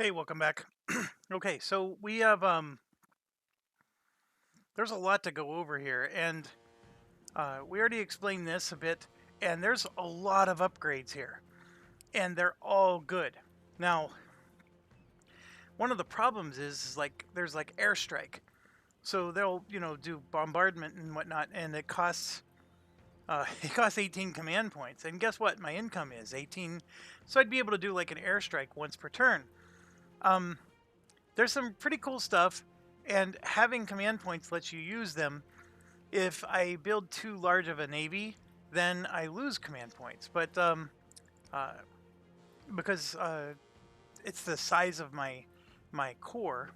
Hey, welcome back. Okay, so we have there's a lot to go over here, and we already explained this a bit, and there's a lot of upgrades here, and they're all good. Now, one of the problems is like there's like airstrike, so they'll do bombardment and whatnot, and it costs it costs 18 command points, and guess what? My income is 18, so I'd be able to do like an airstrike once per turn. Um, there's some pretty cool stuff, and having command points lets you use them. If I build too large of a navy, then I lose command points. But uh, because it's the size of my core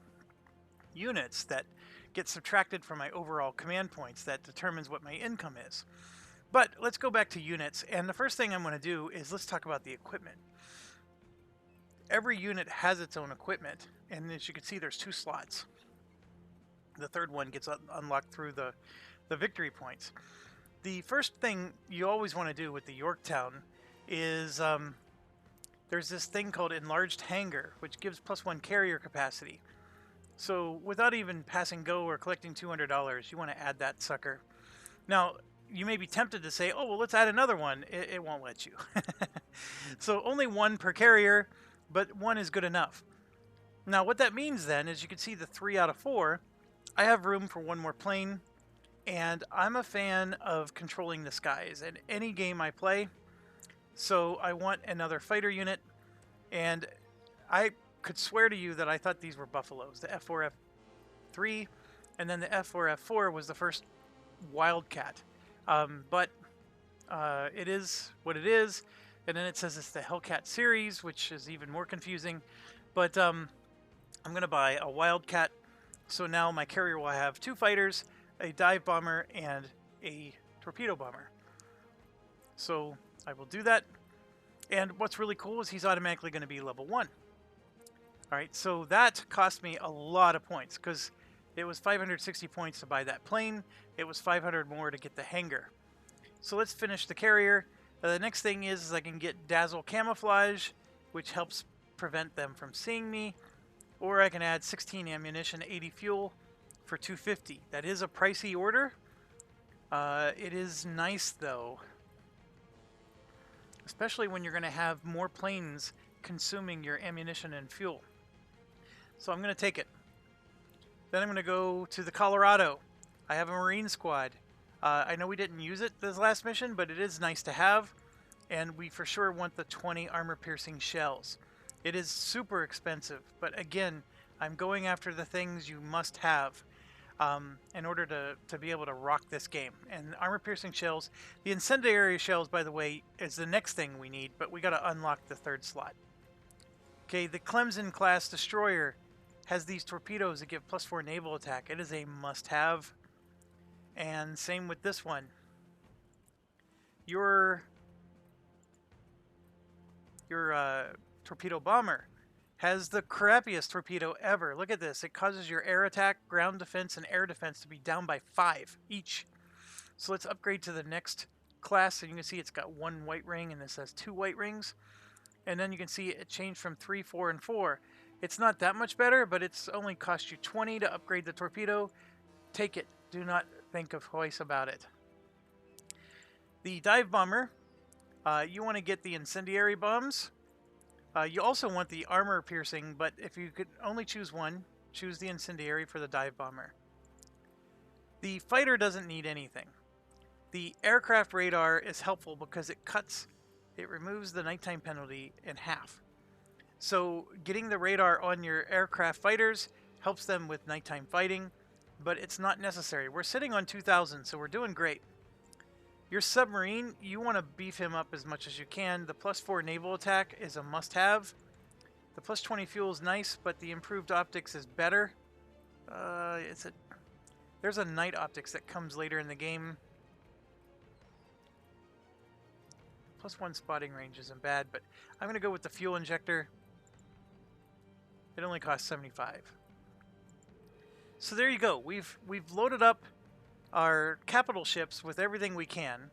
units that get subtracted from my overall command points that determines what my income is. But let's go back to units, and the first thing I'm going to do is let's talk about the equipment. Every unit has its own equipment, and as you can see, there's two slots. The third one gets unlocked through the victory points. The first thing you always want to do with the Yorktown is there's this thing called Enlarged Hangar, which gives +1 carrier capacity. So without even passing go or collecting $200, you want to add that sucker. Now, you may be tempted to say, oh, well, let's add another one. It won't let you. So only one per carrier, but one is good enough. Now, what that means then is you can see the 3 out of 4. I have room for one more plane, and I'm a fan of controlling the skies in any game I play. So I want another fighter unit, and I could swear to you that I thought these were Buffaloes, the F4, F3, and then the F4, F4 was the first Wildcat. But it is what it is, and then it says it's the Hellcat series, which is even more confusing. But I'm going to buy a Wildcat, so now my carrier will have 2 fighters, a dive bomber, and a torpedo bomber. So I will do that. And what's really cool is he's automatically going to be level 1. Alright, so that cost me a lot of points, because it was 560 points to buy that plane. It was 500 more to get the hangar. So let's finish the carrier. The next thing is I can get Dazzle Camouflage, which helps prevent them from seeing me. Or I can add 16 ammunition, 80 fuel for 250. That is a pricey order. It is nice, though. Especially when you're going to have more planes consuming your ammunition and fuel. So I'm going to take it. Then I'm going to go to the Colorado. I have a Marine squad. I know we didn't use it this last mission, but it is nice to have. And we for sure want the 20 armor-piercing shells. It is super expensive, but again, I'm going after the things you must have in order to be able to rock this game. And armor-piercing shells, the incendiary shells, by the way, is the next thing we need, but we got to unlock the 3rd slot. Okay, the Clemson-class destroyer has these torpedoes that give +4 naval attack. It is a must-have. And same with this one. Your torpedo bomber has the crappiest torpedo ever. Look at this. It causes your air attack, ground defense, and air defense to be down by 5 each. So let's upgrade to the next class. And you can see it's got 1 white ring, and this has 2 white rings. And then you can see it changed from 3, 4, and 4. It's not that much better, but it's only cost you 20 to upgrade the torpedo. Take it. Do not think of twice about it. The dive bomber, you want to get the incendiary bombs. You also want the armor piercing, but if you could only choose one, choose the incendiary for the dive bomber. The fighter doesn't need anything. The aircraft radar is helpful because it removes the nighttime penalty in half. So getting the radar on your aircraft fighters helps them with nighttime fighting, but it's not necessary. We're sitting on 2,000, so we're doing great. Your submarine, you want to beef him up as much as you can. The +4 naval attack is a must-have. The +20 fuel is nice, but the improved optics is better. There's a night optics that comes later in the game. +1 spotting range isn't bad, but I'm going to go with the fuel injector. It only costs 75. So there you go. We've loaded up our capital ships with everything we can.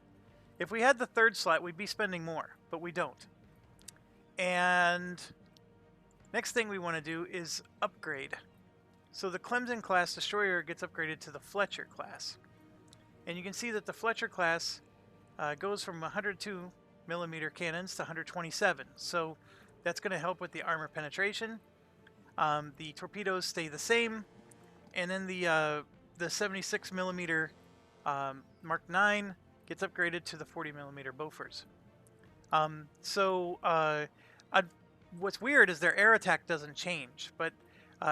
If we had the 3rd slot, we'd be spending more, but we don't. And Next thing we want to do is upgrade. So the Clemson class destroyer gets upgraded to the Fletcher class. And you can see that the Fletcher class goes from 102 millimeter cannons to 127. So that's going to help with the armor penetration. The torpedoes stay the same. And then the 76 millimeter Mark 9 gets upgraded to the 40 millimeter Bofors. What's weird is their air attack doesn't change, but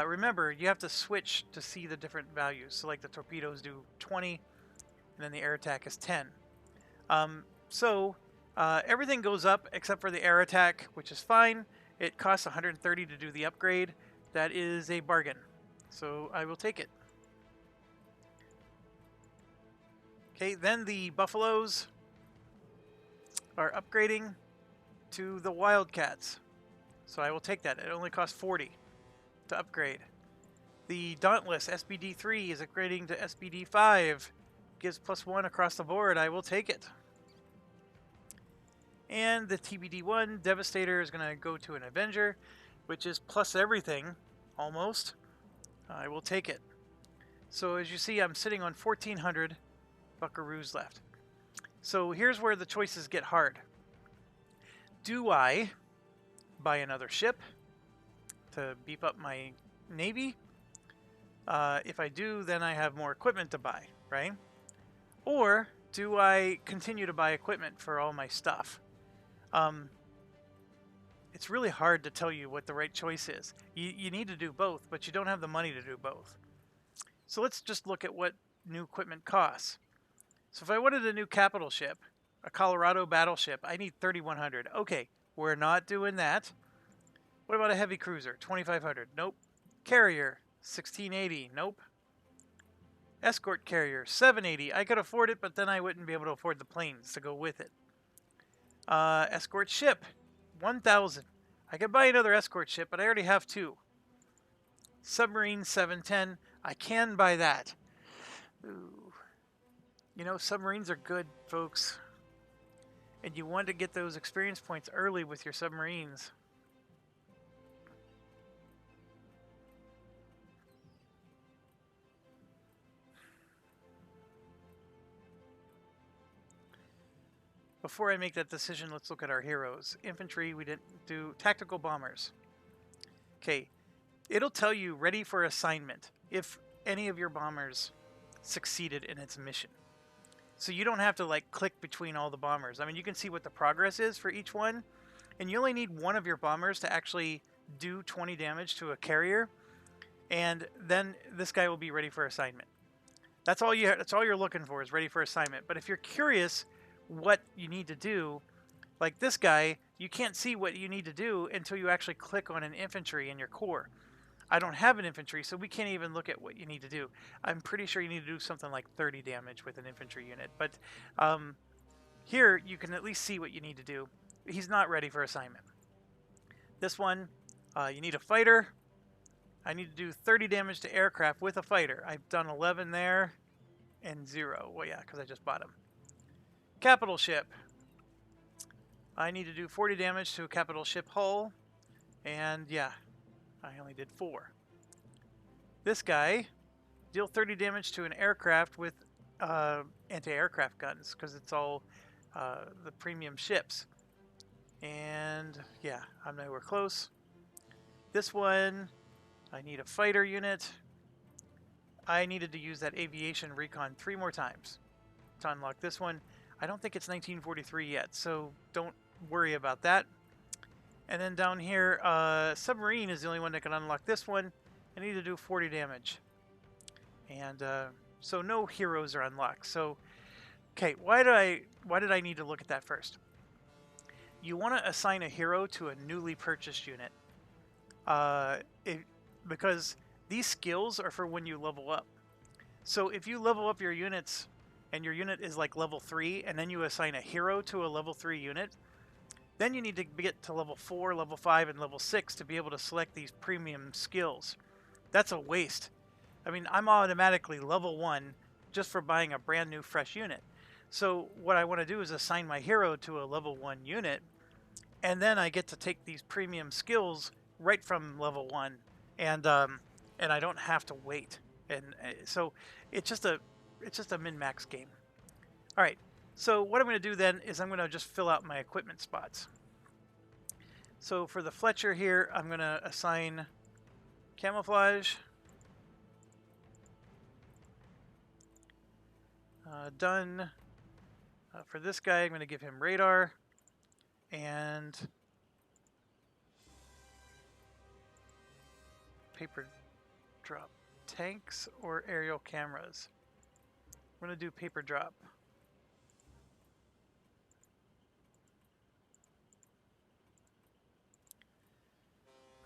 remember, you have to switch to see the different values. So like the torpedoes do 20, and then the air attack is 10. Everything goes up except for the air attack, which is fine. It costs 130 to do the upgrade. That is a bargain, so I will take it. Okay, then the Buffaloes are upgrading to the Wildcats. So I will take that. It only costs 40 to upgrade. The Dauntless SBD3 is upgrading to SBD5. Gives +1 across the board. I will take it. And the TBD1 Devastator is going to go to an Avenger, which is plus everything, almost. I will take it. So as you see, I'm sitting on 1,400 Buckaroos left. So here's where the choices get hard. Do I buy another ship to beef up my navy? If I do, then I have more equipment to buy, right? Or do I continue to buy equipment for all my stuff? It's really hard to tell you what the right choice is. You need to do both, but you don't have the money to do both. So let's just look at what new equipment costs. So if I wanted a new capital ship, a Colorado battleship, I need 3,100. Okay, we're not doing that. What about a heavy cruiser? 2,500. Nope. Carrier, 1,680. Nope. Escort carrier, 780. I could afford it, but then I wouldn't be able to afford the planes to go with it. Escort ship, 1,000. I could buy another escort ship, but I already have 2. Submarine, 710. I can buy that. Ooh. You know, submarines are good, folks. And you want to get those experience points early with your submarines. Before I make that decision, let's look at our heroes. Infantry, we didn't do. Tactical bombers. Okay, it'll tell you ready for assignment if any of your bombers succeeded in its mission. So you don't have to like click between all the bombers. I mean, you can see what the progress is for each one, and you only need one of your bombers to actually do 20 damage to a carrier, and then this guy will be ready for assignment. That's all you're looking for, is ready for assignment. But if you're curious what you need to do, like this guy, you can't see what you need to do until you actually click on an infantry in your corps. I don't have an infantry, so we can't even look at what you need to do. I'm pretty sure you need to do something like 30 damage with an infantry unit. But here, you can at least see what you need to do. He's not ready for assignment. This one, you need a fighter. I need to do 30 damage to aircraft with a fighter. I've done 11 there and 0. Well, yeah, because I just bought him. Capital ship. I need to do 40 damage to a capital ship hull. And yeah, I only did 4. This guy, deal 30 damage to an aircraft with anti-aircraft guns, because it's all the premium ships. And yeah, I'm nowhere close. This one, I need a fighter unit. I needed to use that aviation recon 3 more times to unlock this one. I don't think it's 1943 yet, so don't worry about that. And then down here, submarine is the only one that can unlock this one. I need to do 40 damage. And so no heroes are unlocked. So, okay, why did I need to look at that first? You want to assign a hero to a newly purchased unit. Because these skills are for when you level up. So if you level up your units and your unit is like level 3 and then you assign a hero to a level 3 unit, then you need to get to level 4, level 5, and level 6 to be able to select these premium skills. That's a waste. I mean, I'm automatically level 1 just for buying a brand new fresh unit. So what I want to do is assign my hero to a level 1 unit, and then I get to take these premium skills right from level 1, and I don't have to wait, and so it's just a min-max game. All right, so what I'm going to do then is I'm going to just fill out my equipment spots. So for the Fletcher here, I'm going to assign camouflage. Done. For this guy, I'm going to give him radar and paper drop. Tanks or aerial cameras? I'm going to do paper drop.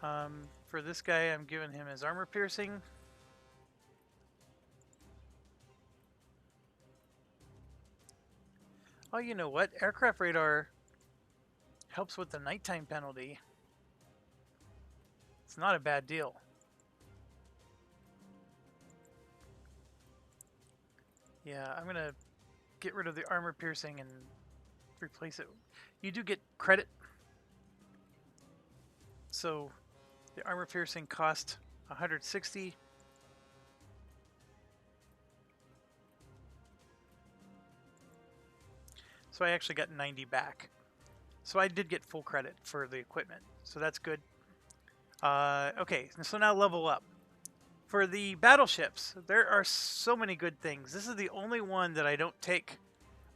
For this guy, I'm giving him his armor piercing. Oh, you know what? Aircraft radar helps with the nighttime penalty. It's not a bad deal. Yeah, I'm going to get rid of the armor piercing and replace it. You do get credit. So the armor piercing cost 160. So I actually got 90 back. So I did get full credit for the equipment. So that's good. Okay, so now level up. For the battleships, there are so many good things. This is the only one that I don't take.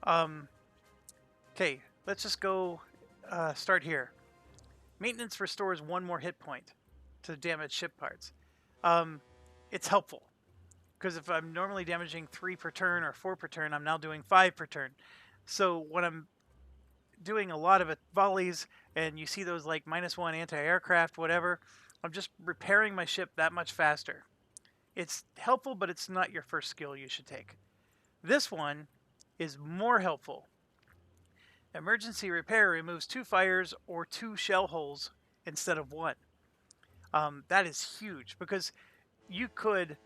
Okay, let's just go start here. Maintenance restores 1 more hit point to damaged ship parts. It's helpful, because if I'm normally damaging 3 per turn or 4 per turn, I'm now doing 5 per turn. So when I'm doing a lot of volleys and you see those like -1 anti-aircraft, whatever, I'm just repairing my ship that much faster. It's helpful, but it's not your first skill you should take. This one is more helpful. Emergency repair removes 2 fires or 2 shell holes instead of 1. That is huge, because you could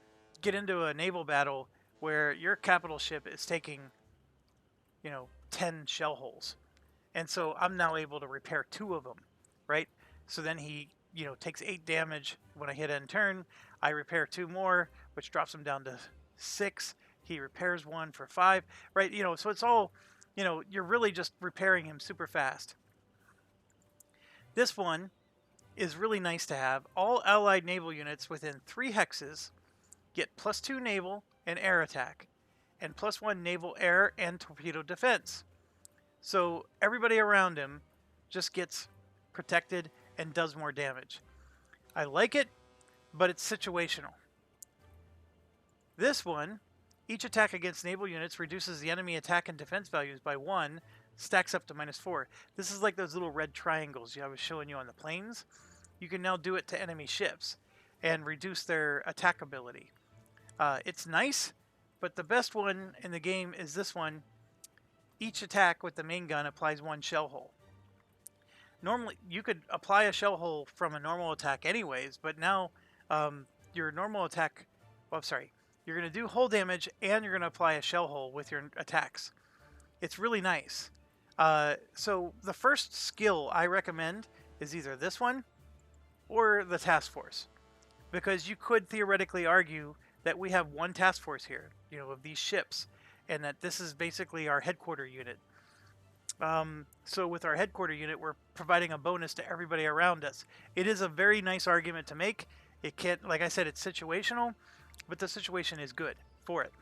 get into a naval battle where your capital ship is taking, 10 shell holes. And so I'm now able to repair 2 of them, right? So then he, takes 8 damage when I hit end turn. I repair 2 more, which drops him down to 6. He repairs 1 for 5, right? So it's all, you're really just repairing him super fast. This one is really nice to have. All allied naval units within 3 hexes get +2 naval and air attack, and +1 naval air and torpedo defense. So everybody around him just gets protected and does more damage. I like it, but it's situational. This one, each attack against naval units reduces the enemy attack and defense values by 1, stacks up to -4. This is like those little red triangles I was showing you on the planes. You can now do it to enemy ships and reduce their attack ability. It's nice, but the best one in the game is this one. Each attack with the main gun applies 1 shell hole. Normally, you could apply a shell hole from a normal attack anyways, but now your normal attack... You're going to do hull damage and you're going to apply a shell hole with your attacks. It's really nice. So the first skill I recommend is either this one or the task force, because you could theoretically argue that we have 1 task force here, of these ships, and that this is basically our headquarter unit. So with our headquarter unit, we're providing a bonus to everybody around us. It is a very nice argument to make. It can't, like I said, it's situational, but the situation is good for it.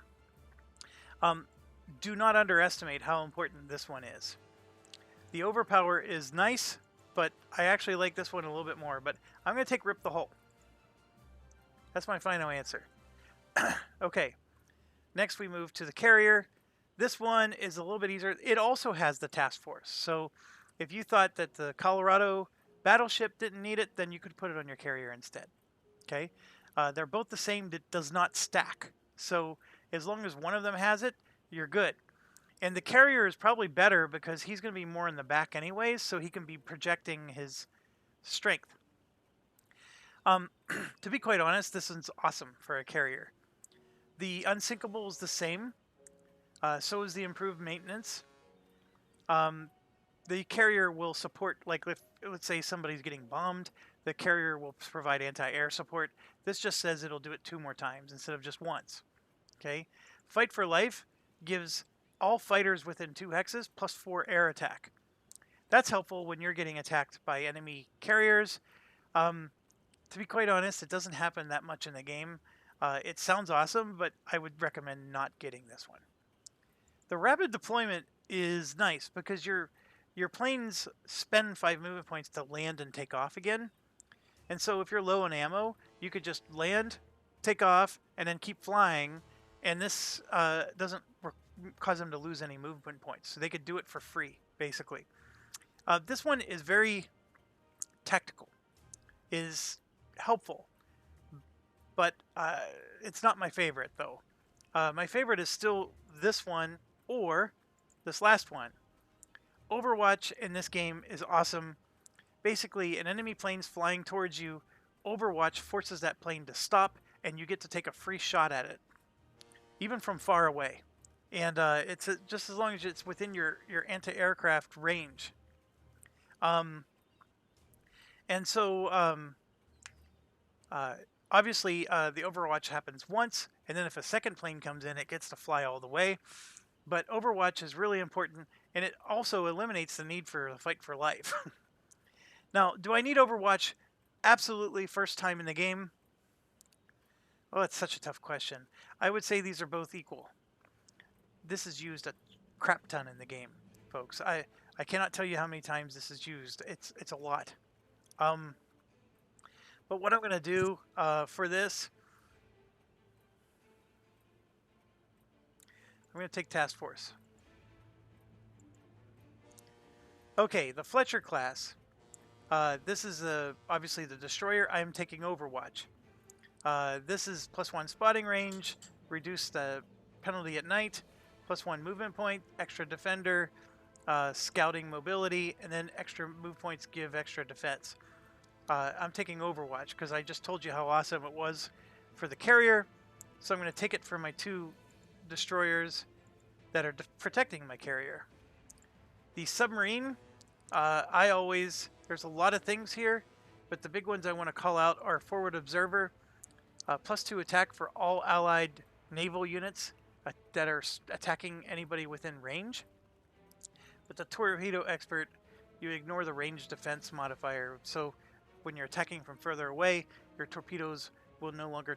Do not underestimate how important this one is. The overpower is nice, but I actually like this one a little bit more. But I'm going to take Rip the Hull. That's my final answer. Okay. Next we move to the carrier. This one is a little bit easier. It also has the task force. So if you thought that the Colorado battleship didn't need it, then you could put it on your carrier instead. Okay? They're both the same. It does not stack. So as long as one of them has it, you're good. And the carrier is probably better because he's going to be more in the back anyways, so he can be projecting his strength. To be quite honest, this one's awesome for a carrier. The unsinkable is the same. So is the improved maintenance. The carrier will support, like, if, let's say somebody's getting bombed, the carrier will provide anti-air support. This just says it'll do it 2 more times instead of just once. Okay, Fight for Life gives all fighters within 2 hexes plus 4 air attack. That's helpful when you're getting attacked by enemy carriers. To be quite honest, it doesn't happen that much in the game. It sounds awesome, but I would recommend not getting this one. The rapid deployment is nice because your planes spend 5 movement points to land and take off again. And so if you're low on ammo, you could just land, take off, and then keep flying. And this doesn't cause them to lose any movement points. So they could do it for free, basically. This one is very tactical, is helpful, but it's not my favorite, though. My favorite is still this one or this last one. Overwatch in this game is awesome. Basically, an enemy plane's flying towards you. Overwatch forces that plane to stop, and you get to take a free shot at it, even from far away. And it's just as long as it's within your anti-aircraft range. And so, obviously, the Overwatch happens once, and then if a second plane comes in, it gets to fly all the way. But Overwatch is really important, and it also eliminates the need for the Fight for Life. Now, do I need Overwatch? Absolutely, first time in the game. Oh, it's such a tough question. I would say these are both equal. This is used a crap ton in the game, folks. I cannot tell you how many times this is used. It's a lot. But what I'm going to do for this, I'm going to take Task Force. Okay, the Fletcher class. This is obviously the destroyer. I am taking Overwatch. This is +1 spotting range, reduce the penalty at night, +1 movement point, extra defender, scouting mobility, and then extra move points give extra defense. I'm taking Overwatch because I just told you how awesome it was for the carrier. So I'm going to take it for my 2 destroyers that are protecting my carrier. The submarine, there's a lot of things here, but the big ones I want to call out are Forward Observer, +2 attack for all allied naval units that are attacking anybody within range. But the Torpedo Expert, you ignore the range defense modifier, so when you're attacking from further away, your torpedoes will no longer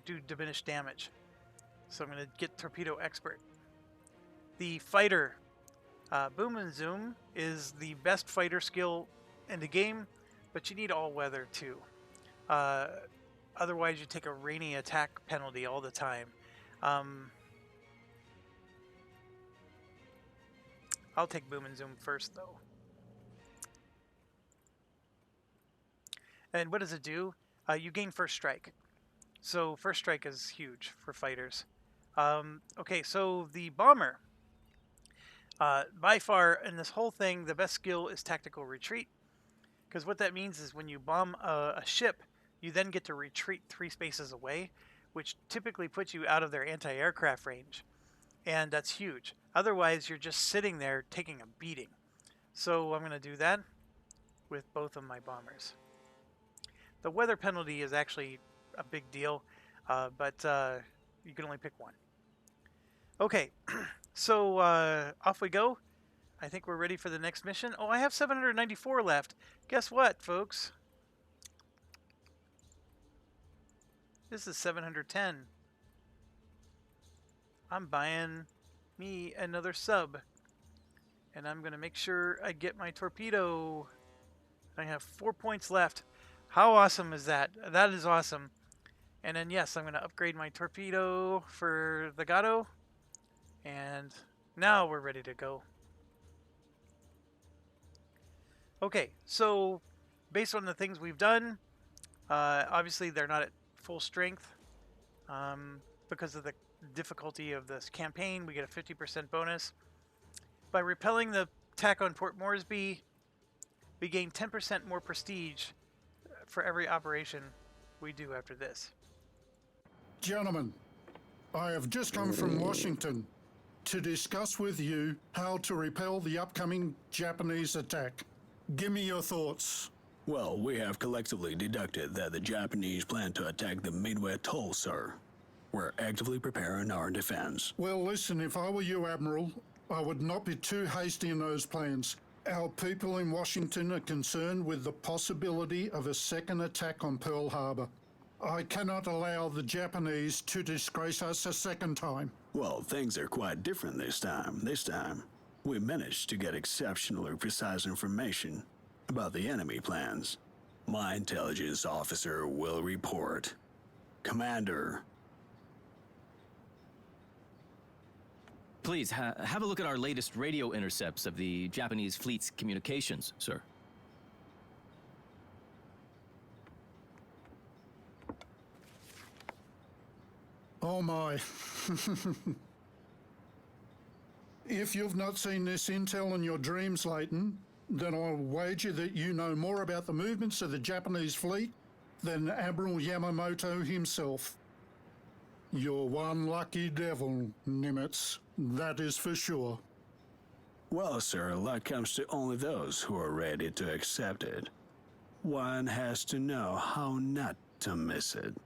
do diminished damage. So I'm going to get Torpedo Expert. The Fighter, Boom and Zoom is the best fighter skill in the game, but you need all weather too. Otherwise, you take a rainy attack penalty all the time. I'll take Boom and Zoom first, though. And what does it do? You gain First Strike. So First Strike is huge for fighters. Okay, so the Bomber. By far, in this whole thing, the best skill is Tactical Retreat. Because what that means is when you bomb a ship, you then get to retreat 3 spaces away, which typically puts you out of their anti-aircraft range. And that's huge. Otherwise, you're just sitting there taking a beating. So I'm going to do that with both of my bombers. The weather penalty is actually a big deal, but you can only pick one. Okay, so off we go. I think we're ready for the next mission. Oh, I have 794 left. Guess what, folks? This is 710. I'm buying me another sub. And I'm going to make sure I get my torpedo. I have 4 points left. How awesome is that? That is awesome. And then, yes, I'm going to upgrade my torpedo for the Gato. And now we're ready to go. Okay, so based on the things we've done, obviously they're not at full strength. Because of the difficulty of this campaign, we get a 50% bonus. By repelling the attack on Port Moresby, we gain 10% more prestige for every operation we do after this. Gentlemen, I have just come from Washington to discuss with you how to repel the upcoming Japanese attack. Give me your thoughts. Well, we have collectively deducted that the Japanese plan to attack the Midway Atoll, sir. We're actively preparing our defense. Well, listen, if I were you, Admiral, I would not be too hasty in those plans. Our people in Washington are concerned with the possibility of a second attack on Pearl Harbor. I cannot allow the Japanese to disgrace us a second time. Well, things are quite different this time. This time, we managed to get exceptionally precise information about the enemy plans. My intelligence officer will report. Commander. Please, have a look at our latest radio intercepts of the Japanese fleet's communications, sir. Oh my. If you've not seen this intel in your dreams, Leighton, then I'll wager that you know more about the movements of the Japanese fleet than Admiral Yamamoto himself. You're one lucky devil, Nimitz. That is for sure. Well, sir, luck comes to only those who are ready to accept it. One has to know how not to miss it.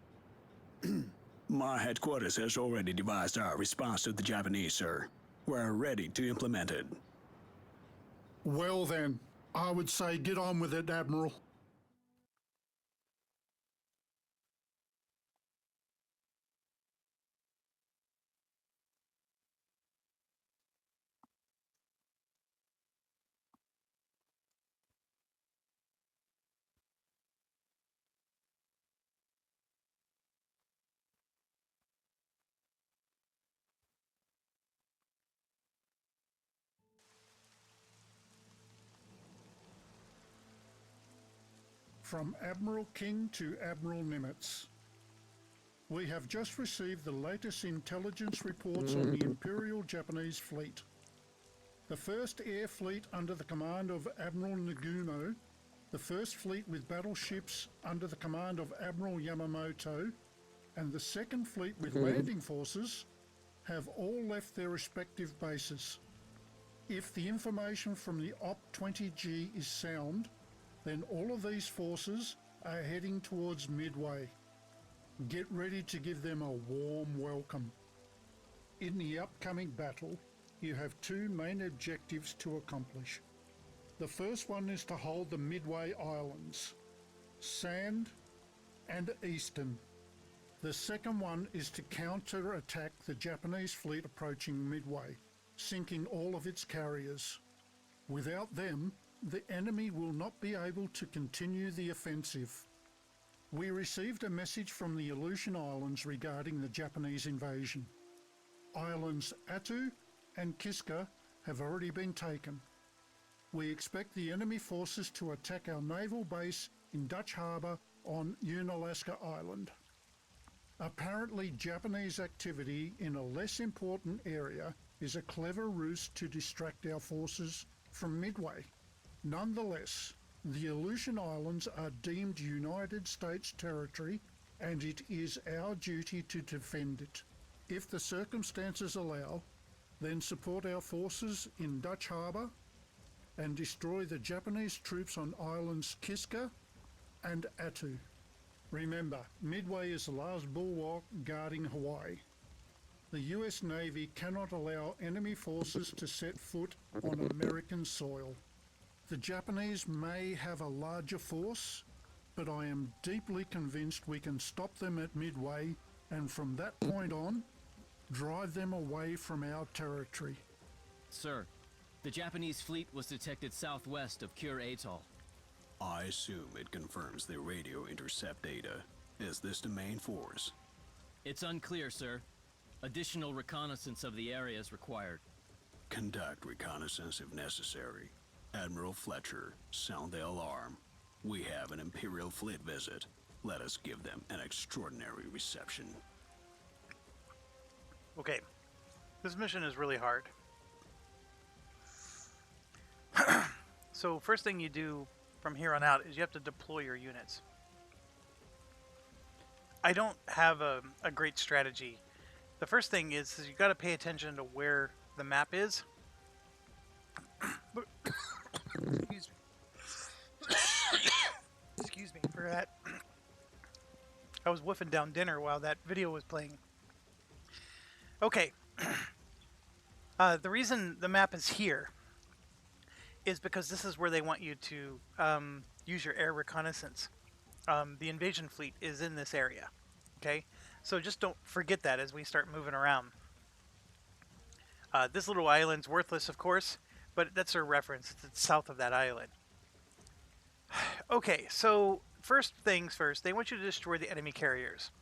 My headquarters has already devised our response to the Japanese, sir. We're ready to implement it. Well then, I would say get on with it, Admiral. From Admiral King to Admiral Nimitz. We have just received the latest intelligence reports on the Imperial Japanese fleet. The first air fleet under the command of Admiral Nagumo, the first fleet with battleships under the command of Admiral Yamamoto, and the second fleet with landing forces have all left their respective bases. If the information from the OP-20G is sound, then all of these forces are heading towards Midway. Get ready to give them a warm welcome. In the upcoming battle, you have two main objectives to accomplish. The first one is to hold the Midway Islands, Sand and Eastern. The second one is to counter-attack the Japanese fleet approaching Midway, sinking all of its carriers. Without them, the enemy will not be able to continue the offensive. We received a message from the Aleutian Islands regarding the Japanese invasion. Islands Attu and Kiska have already been taken. We expect the enemy forces to attack our naval base in Dutch Harbor on Unalaska Island. Apparently, Japanese activity in a less important area is a clever ruse to distract our forces from Midway. Nonetheless, the Aleutian Islands are deemed United States territory, and it is our duty to defend it. If the circumstances allow, then support our forces in Dutch Harbor and destroy the Japanese troops on islands Kiska and Attu. Remember, Midway is the last bulwark guarding Hawaii. The US Navy cannot allow enemy forces to set foot on American soil. The Japanese may have a larger force, but I am deeply convinced we can stop them at Midway, and from that point on, drive them away from our territory. Sir, the Japanese fleet was detected southwest of Kure Atoll. I assume it confirms the radio intercept data. Is this the main force? It's unclear, sir. Additional reconnaissance of the area is required. Conduct reconnaissance if necessary. Admiral Fletcher, sound the alarm. We have an Imperial fleet visit. Let us give them an extraordinary reception. Okay, this mission is really hard. So first thing you do from here on out is you have to deploy your units. I don't have a great strategy. The first thing is you got to pay attention to where the map is. Excuse me. for that. I was wolfing down dinner while that video was playing. Okay. The reason the map is here is because this is where they want you to use your air reconnaissance. The invasion fleet is in this area. Okay? So just don't forget that as we start moving around. This little island's worthless, of course, but that's a reference. It's south of that island. Okay, so first things first, they want you to destroy the enemy carriers.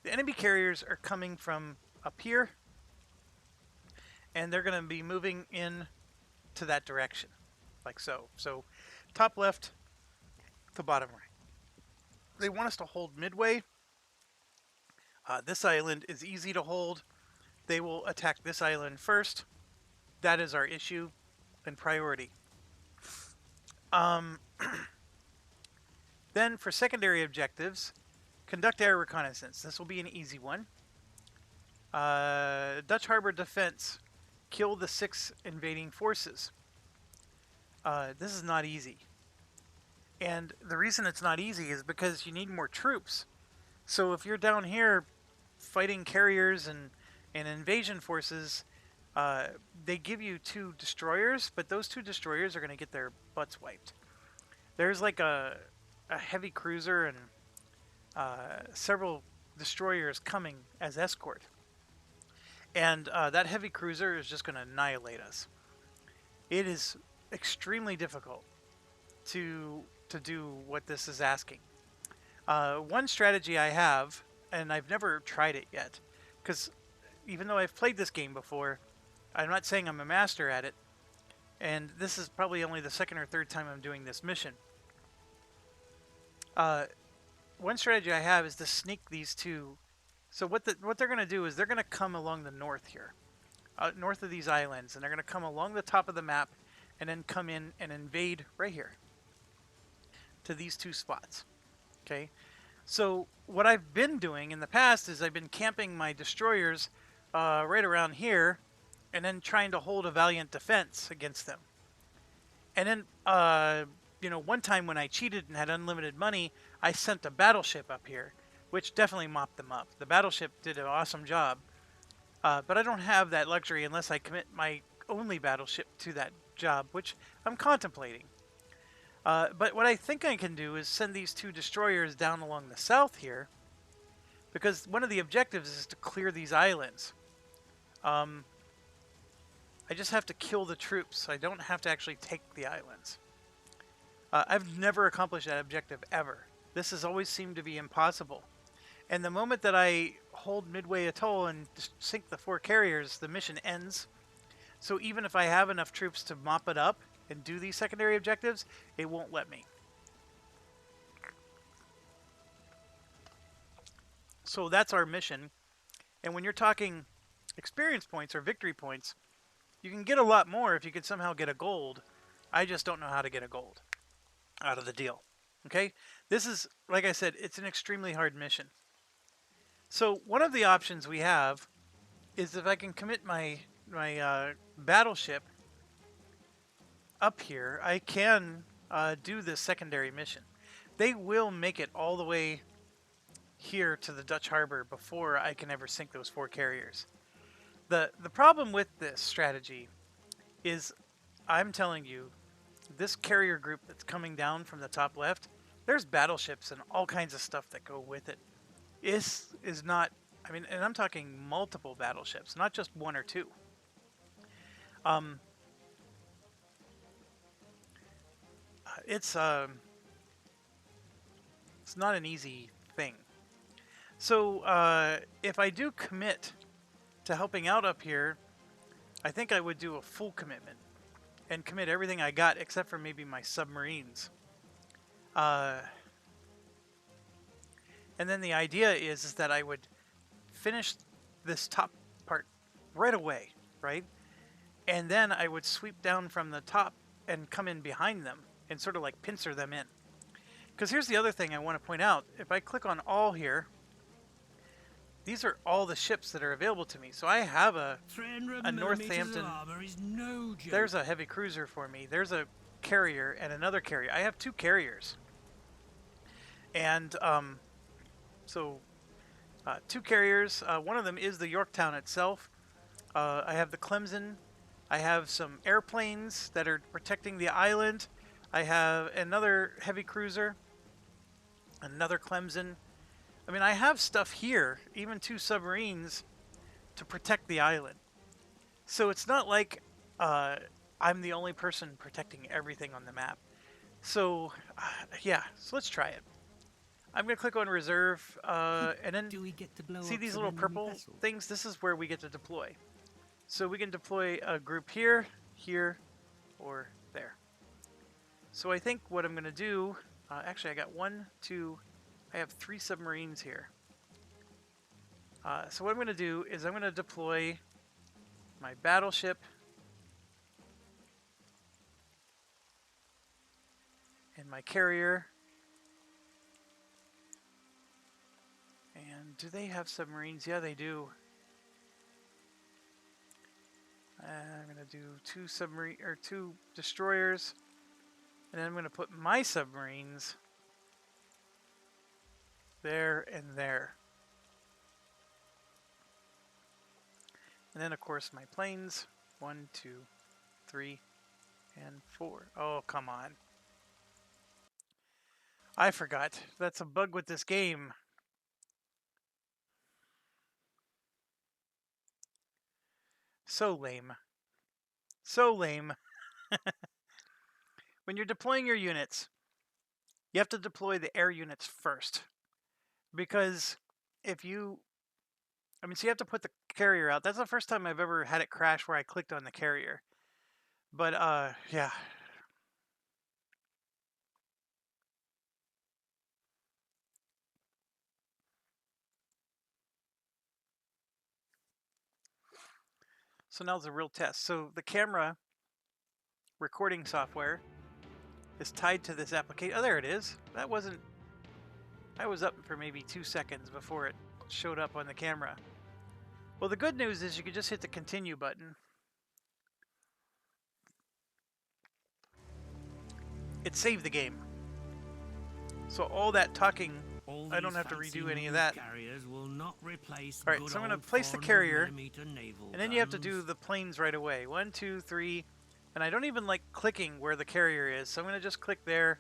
The enemy carriers are coming from up here, and they're going to be moving in to that direction, like so. So top left to bottom right. They want us to hold Midway. This island is easy to hold. They will attack this island first. That is our issue and priority. Then for secondary objectives, conduct air reconnaissance. This will be an easy one. Dutch Harbor defense. Kill the 6 invading forces. This is not easy. And the reason it's not easy is because you need more troops. So if you're down here fighting carriers and invasion forces, they give you 2 destroyers, but those 2 destroyers are going to get their butts wiped. There's like a heavy cruiser and several destroyers coming as escort. And that heavy cruiser is just going to annihilate us. It is extremely difficult to do what this is asking. One strategy I have, and I've never tried it yet, because even though I've played this game before, I'm not saying I'm a master at it, and this is probably only the 2nd or 3rd time I'm doing this mission. One strategy I have is to sneak these 2. So what they're going to do is they're going to come along the north here, north of these islands, and they're going to come along the top of the map and then come in and invade right here to these 2 spots. Okay, so what I've been doing in the past is I've been camping my destroyers right around here and then trying to hold a valiant defense against them. And then, you know, one time when I cheated and had unlimited money, I sent a battleship up here, which definitely mopped them up. The battleship did an awesome job, but I don't have that luxury unless I commit my only battleship to that job, which I'm contemplating. But what I think I can do is send these 2 destroyers down along the south here, because one of the objectives is to clear these islands. I just have to kill the troops. I don't have to actually take the islands. I've never accomplished that objective ever. This has always seemed to be impossible. And the moment that I hold Midway Atoll and sink the 4 carriers, the mission ends. So even if I have enough troops to mop it up and do these secondary objectives, it won't let me. So that's our mission. And when you're talking experience points or victory points, you can get a lot more if you could somehow get a gold. I just don't know how to get a gold out of the deal. Okay? This is, like I said, it's an extremely hard mission. So one of the options we have is if I can commit my battleship up here, I can do this secondary mission. They will make it all the way here to the Dutch Harbor before I can ever sink those 4 carriers. The problem with this strategy is, I'm telling you, this carrier group that's coming down from the top left, there's battleships and all kinds of stuff that go with it. Is not, I mean, and I'm talking multiple battleships, not just 1 or 2. It's not an easy thing. So if I do commit to helping out up here, I think I would do a full commitment and commit everything I got except for maybe my submarines. And then the idea is that I would finish this top part right away, right? And then I would sweep down from the top and come in behind them and sort of like pincer them in. Because here's the other thing I want to point out. If I click on all here, these are all the ships that are available to me. So I have a Northampton. No, there's a heavy cruiser for me. There's a carrier and another carrier. I have 2 carriers. And so 2 carriers. One of them is the Yorktown itself. I have the Clemson. I have some airplanes that are protecting the island. I have another heavy cruiser, another Clemson. I mean, I have stuff here, even 2 submarines, to protect the island. So it's not like I'm the only person protecting everything on the map. So, yeah, so let's try it. I'm going to click on reserve, and then Do we get to blow see up these some little enemy purple vessels? things? This is where we get to deploy. So we can deploy a group here, here, or there. So I think what I'm going to do, actually I got 1, 2, I have 3 submarines here. So what I'm going to do is I'm going to deploy my battleship and my carrier. And do they have submarines? Yeah, they do. I'm going to do 2 destroyers. And then I'm going to put my submarines there and there. And then, of course, my planes. 1, 2, 3, and 4. Oh, come on. I forgot. That's a bug with this game. So lame. So lame. When you're deploying your units, you have to deploy the air units first. Because if you... so you have to put the carrier out. That's the first time I've ever had it crash where I clicked on the carrier. But, yeah. So now's the real test. So the camera recording software is tied to this application. Oh, there it is. That wasn't... I was up for maybe 2 seconds before it showed up on the camera. Well, the good news is you can just hit the continue button. It saved the game. So all that talking, I don't have to redo any of that. Alright, so I'm going to place the carrier, and then you have to do the planes right away. 1, 2, 3, and I don't even like clicking where the carrier is, so I'm going to just click there.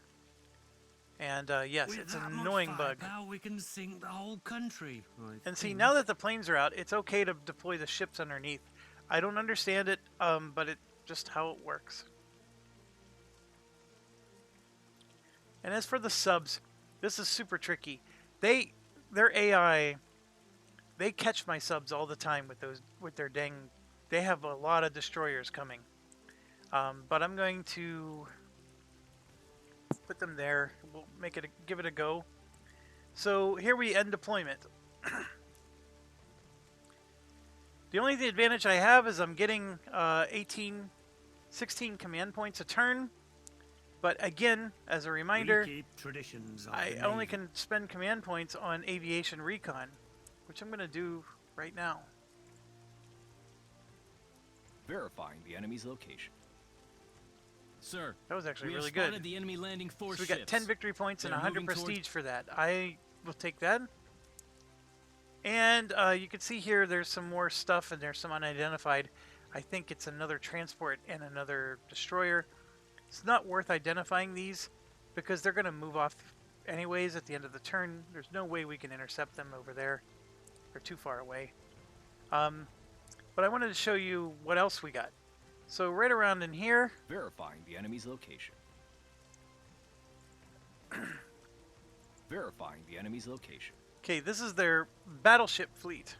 And yes, it's an annoying bug. We can sink the whole country. And see, now that the planes are out, it's okay to deploy the ships underneath. I don't understand it, but it's just how it works. And as for the subs, this is super tricky. Their AI, they catch my subs all the time with their dang. They have a lot of destroyers coming, but I'm going to put them there. We'll give it a go. So here we end deployment. The only advantage I have is I'm getting 16 command points a turn. But again, as a reminder, I only can spend command points on aviation recon, which I'm going to do right now. Verifying the enemy's location. Sir, That was actually we really have spotted good. the enemy landing force So we got ships. 10 victory points and They're 100 moving towards- prestige for that. I will take that. And you can see here there's some more stuff and there's some unidentified. I think it's another transport and another destroyer. It's not worth identifying these because they're going to move off anyways at the end of the turn. There's no way we can intercept them over there. They're too far away. But I wanted to show you what else we got. So right around in here, Verifying the enemy's location. Verifying the enemy's location. okay, this is their battleship fleet.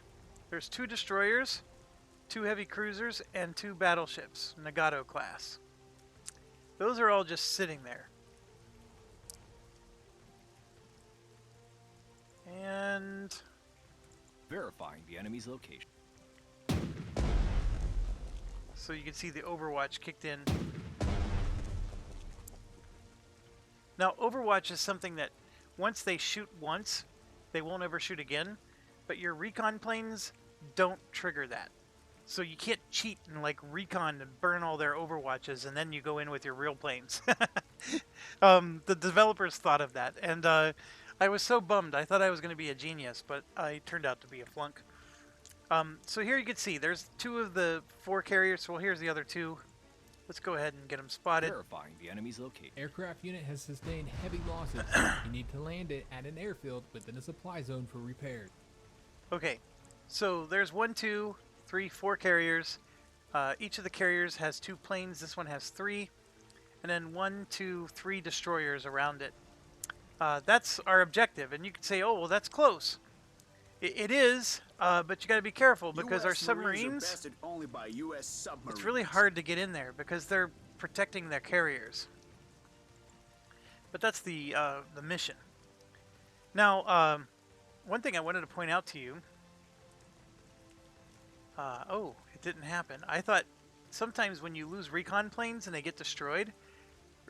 There's 2 destroyers, 2 heavy cruisers, and 2 battleships, Nagato class. Those are all just sitting there. And Verifying the enemy's location. so you can see the Overwatch kicked in. Now, Overwatch is something that once they shoot once, they won't ever shoot again. But your recon planes don't trigger that. So you can't cheat and like recon and burn all their Overwatches and then you go in with your real planes. The developers thought of that, and I I was so bummed. I thought I was going to be a genius, but I turned out to be a flunk. So here you can see there's 2 of the 4 carriers. Well, here's the other 2. Let's go ahead and get them spotted. Verifying the enemy's location. Aircraft unit has sustained heavy losses. You need to land it at an airfield within a supply zone for repairs. Okay, so there's 1, 2, 3, 4 carriers. Each of the carriers has 2 planes. This one has 3. And then 1, 2, 3 destroyers around it. That's our objective. And you could say, oh, well, that's close. It is, but you got to be careful because our submarines, only by US submarines. it's really hard to get in there because they're protecting their carriers. But that's the mission. Now, one thing I wanted to point out to you. Oh, it didn't happen. I thought sometimes when you lose recon planes and they get destroyed,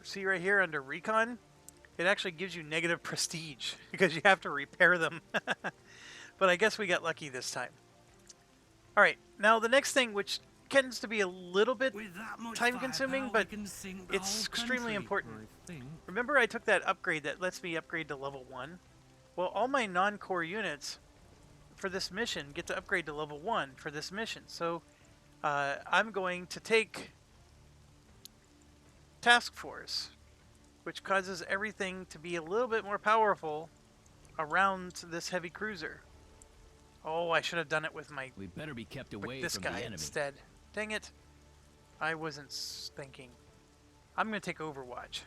see right here under recon, it actually gives you negative prestige because you have to repair them. But I guess we got lucky this time. All right, now the next thing, which tends to be a little bit With that much time-consuming, firepower, but we can sink the it's whole extremely country, important. I think. Remember I took that upgrade that lets me upgrade to level 1? Well, all my non-core units for this mission get to upgrade to level 1 for this mission. So I'm going to take Task Force, which causes everything to be a little bit more powerful around this heavy cruiser. Oh, I should have done it with We better be kept away this from guy the enemy. instead. Dang it. I wasn't thinking. I'm going to take Overwatch.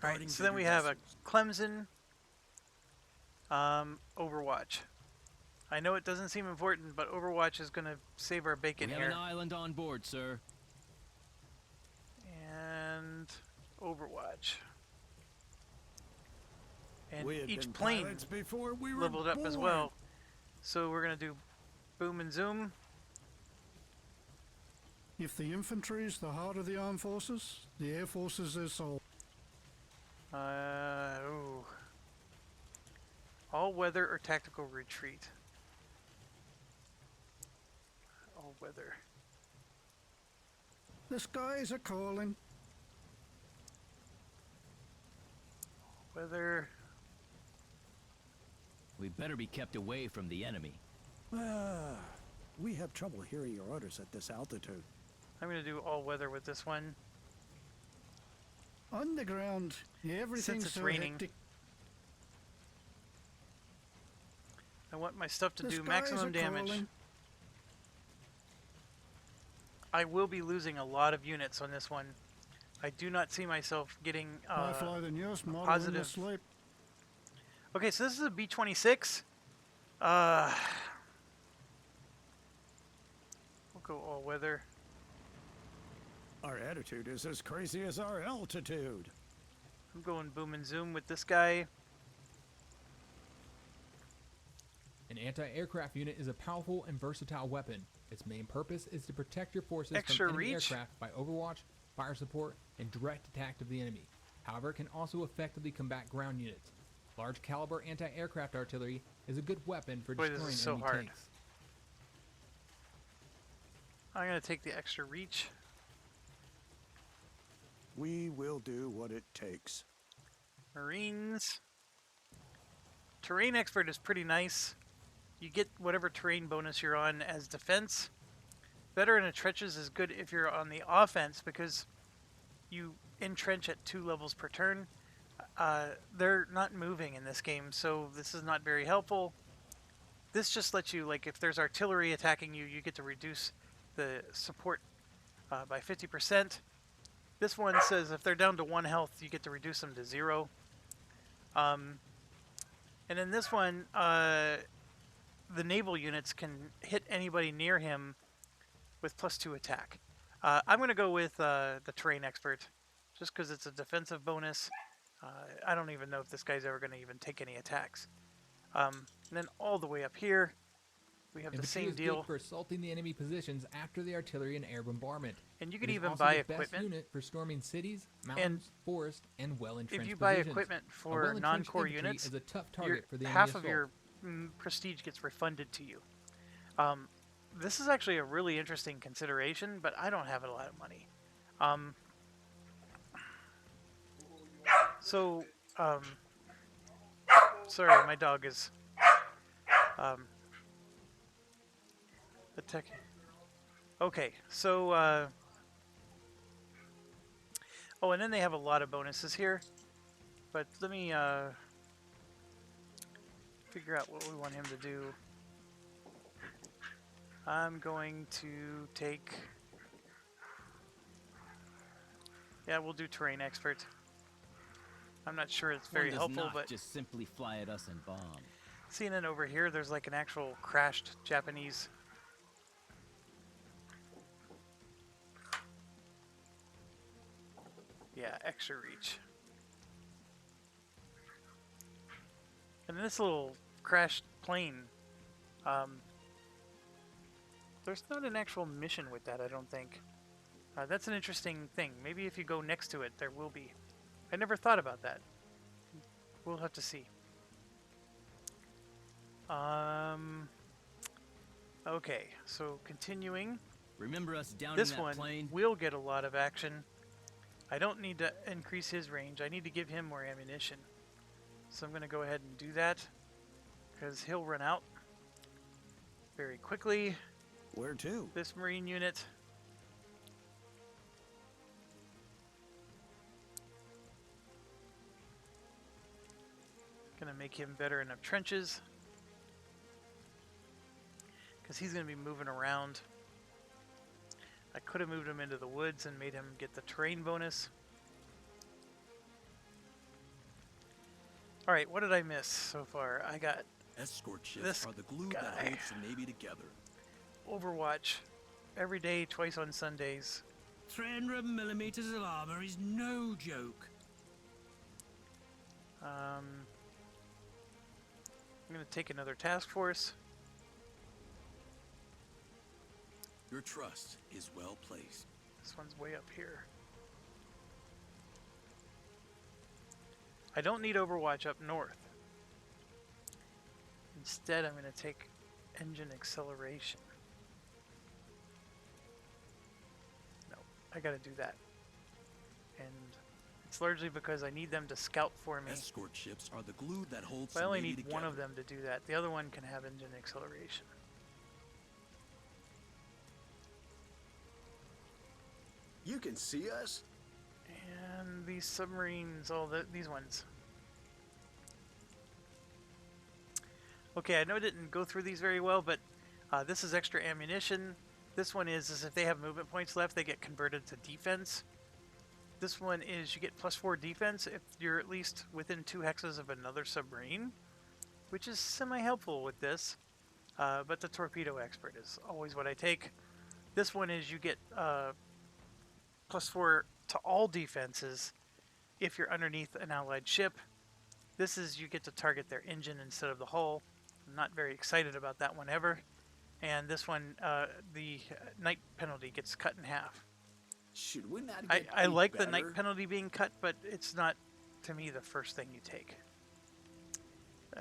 Alright, so then we have a Clemson Overwatch. I know it doesn't seem important, but Overwatch is going to save our bacon We have here. an island on board, sir. And Overwatch. And We had each been plane pilots before we were leveled up as born. well. So we're going to do boom and zoom. If the infantry is the heart of the armed forces, the air force is their soul. Ooh. All weather or tactical retreat? All weather. The skies are calling. Weather. We better be kept away from the enemy. We have trouble hearing your orders at this altitude. I'm going to do all weather with this one. Underground, everything's it's so raining, hectic. I want my stuff to The do skies maximum are damage. calling. I will be losing a lot of units on this one. I do not see myself getting I fly the newest model in positive. the sleep. Okay, so this is a B-26. We'll go all weather. Our attitude is as crazy as our altitude. I'm going boom and zoom with this guy. An anti-aircraft unit is a powerful and versatile weapon. Its main purpose is to protect your forces Extra from enemy reach? aircraft by overwatch, fire support, and direct attack of the enemy. However, it can also effectively combat ground units. Large caliber anti-aircraft artillery is a good weapon for Boy, this destroying is so enemy hard. tanks. I'm going to take the extra reach. We will do what it takes. Marines. Terrain expert is pretty nice. You get whatever terrain bonus you're on as defense. Veteran of trenches is good if you're on the offense because you entrench at 2 levels per turn. They're not moving in this game, so this is not very helpful. This just lets you, like, if there's artillery attacking you, you get to reduce the support by 50%. This one says if they're down to 1 health, you get to reduce them to 0. And in this one, the naval units can hit anybody near him with +2 attack. I'm going to go with the terrain expert, just because it's a defensive bonus. I don't even know if this guy's ever going to even take any attacks. And then all the way up here, we have the Infantry same is deal. good for assaulting the enemy positions after the artillery and air bombardment. And you It can is even also buy the best equipment. unit for storming cities, mountains, forests, and well-entrenched If you buy positions. equipment A for well-entrenched non-core infantry units, is a tough your, target for the enemy half assault. of your prestige gets refunded to you. This is actually a really interesting consideration, but I don't have a lot of money. So, sorry, my dog is attacking. Okay, so oh, and then they have a lot of bonuses here, but let me figure out what we want him to do. I'm going to take, yeah, we'll do terrain expert. I'm not sure it's very One does helpful, not but just simply fly at us and bomb. seeing it over here, there's like an actual crashed Japanese. Yeah, extra reach. And this little crashed plane, there's not an actual mission with that, I don't think. That's an interesting thing. Maybe if you go next to it, there will be. I never thought about that. We'll have to see. Okay, so continuing. Remember us downing This that one plane? will get a lot of action. I don't need to increase his range. I need to give him more ammunition. So I'm going to go ahead and do that, because he'll run out very quickly. Where to? This Marine unit. Gonna make him veteran of trenches, because he's gonna be moving around. I could have moved him into the woods and made him get the terrain bonus. Alright, what did I miss so far? I got Escort ships this are the glue guy. that holds the Navy together. Overwatch every day, twice on Sundays. 300 millimeters of armor is no joke. I'm gonna take another task force. Your trust is well placed. This one's way up here. I don't need Overwatch up north. Instead, I'm going to take engine acceleration. No, I got to do that. And it's largely because I need them to scout for me. Escort ships are the glue that holds So I the only Navy need together. one of them to do that. The other one can have engine acceleration. You can see us? And these submarines, these ones. Okay, I know I didn't go through these very well, but this is extra ammunition. This one is if they have movement points left, they get converted to defense. This one is you get +4 defense if you're at least within 2 hexes of another submarine, which is semi-helpful with this. But the torpedo expert is always what I take. This one is you get +4 to all defenses if you're underneath an allied ship. This is you get to target their engine instead of the hull. I'm not very excited about that one ever. And this one, the night penalty gets cut in half. Should we not I get like better? the night penalty being cut, but it's not, to me, the first thing you take.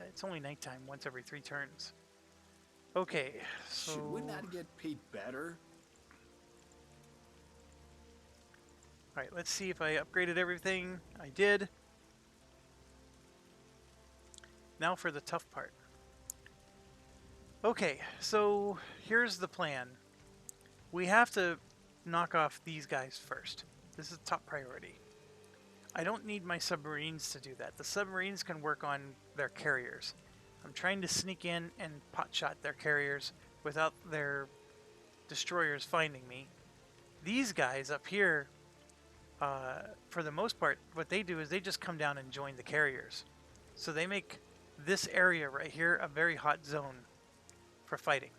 It's only nighttime once every 3 turns. Okay, so... Should we not get paid better? Alright, let's see if I upgraded everything. I did. Now for the tough part. Okay, so here's the plan. We have to knock off these guys first. This is top priority. I don't need my submarines to do that. The submarines can work on their carriers. I'm trying to sneak in and potshot their carriers without their destroyers finding me. These guys up here, for the most part, what they do is they just come down and join the carriers. So they make this area right here a very hot zone for fighting.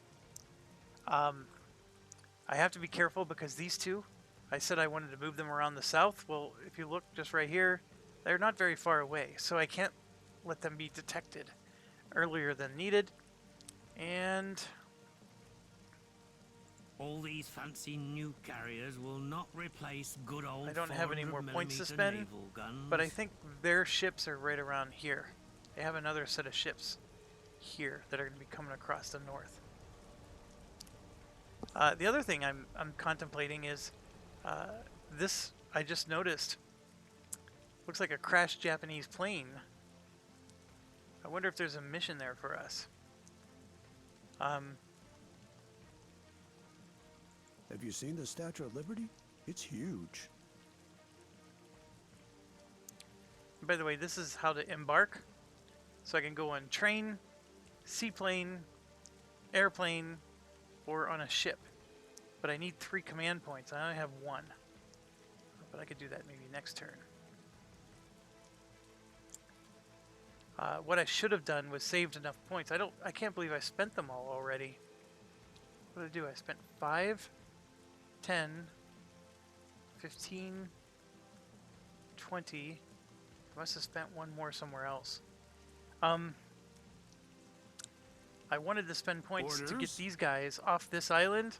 I have to be careful because these two, I said I wanted to move them around the south. Well, if you look just right here, they're not very far away, so I can't let them be detected earlier than needed. And All these fancy new carriers will not replace good old I don't have any more points to 400mm spend, naval guns. but I think their ships are right around here. They have another set of ships here that are going to be coming across the north. The other thing I'm contemplating is this. I just noticed Looks like a crashed Japanese plane. I wonder if there's a mission there for us. Have you seen the Statue of Liberty? It's huge. By the way, this is how to embark. So I can go on train, seaplane, airplane, or on a ship. But I need 3 command points. I only have 1. But I could do that maybe next turn. What I should have done was saved enough points. I can't believe I spent them all already. What did I do? I spent 5, 10, 15, 20. I must have spent 1 more somewhere else. I wanted to spend points to get Orders? these guys off this island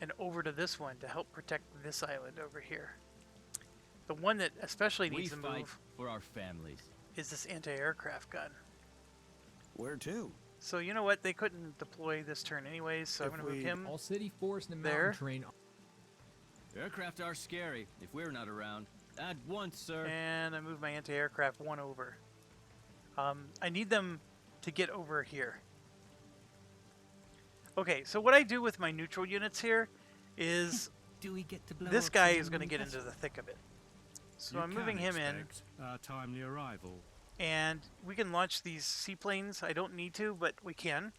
and over to this one to help protect this island over here. The one that especially We needs to fight move for our families. is this anti-aircraft gun. Where to? So you know what? They couldn't deploy this turn anyways, so I'm If going to move we- him. All city, forest, and There. mountain terrain. Aircraft are scary if we're not around. At once, sir. And I move my anti-aircraft 1 over. I need them to get over here. Okay, so what I do with my neutral units here is Do we get to blow this up guy some is going to get vessels? into the thick of it. So You I'm can moving him in, expect a timely arrival. and we can launch these seaplanes. I don't need to, but we can.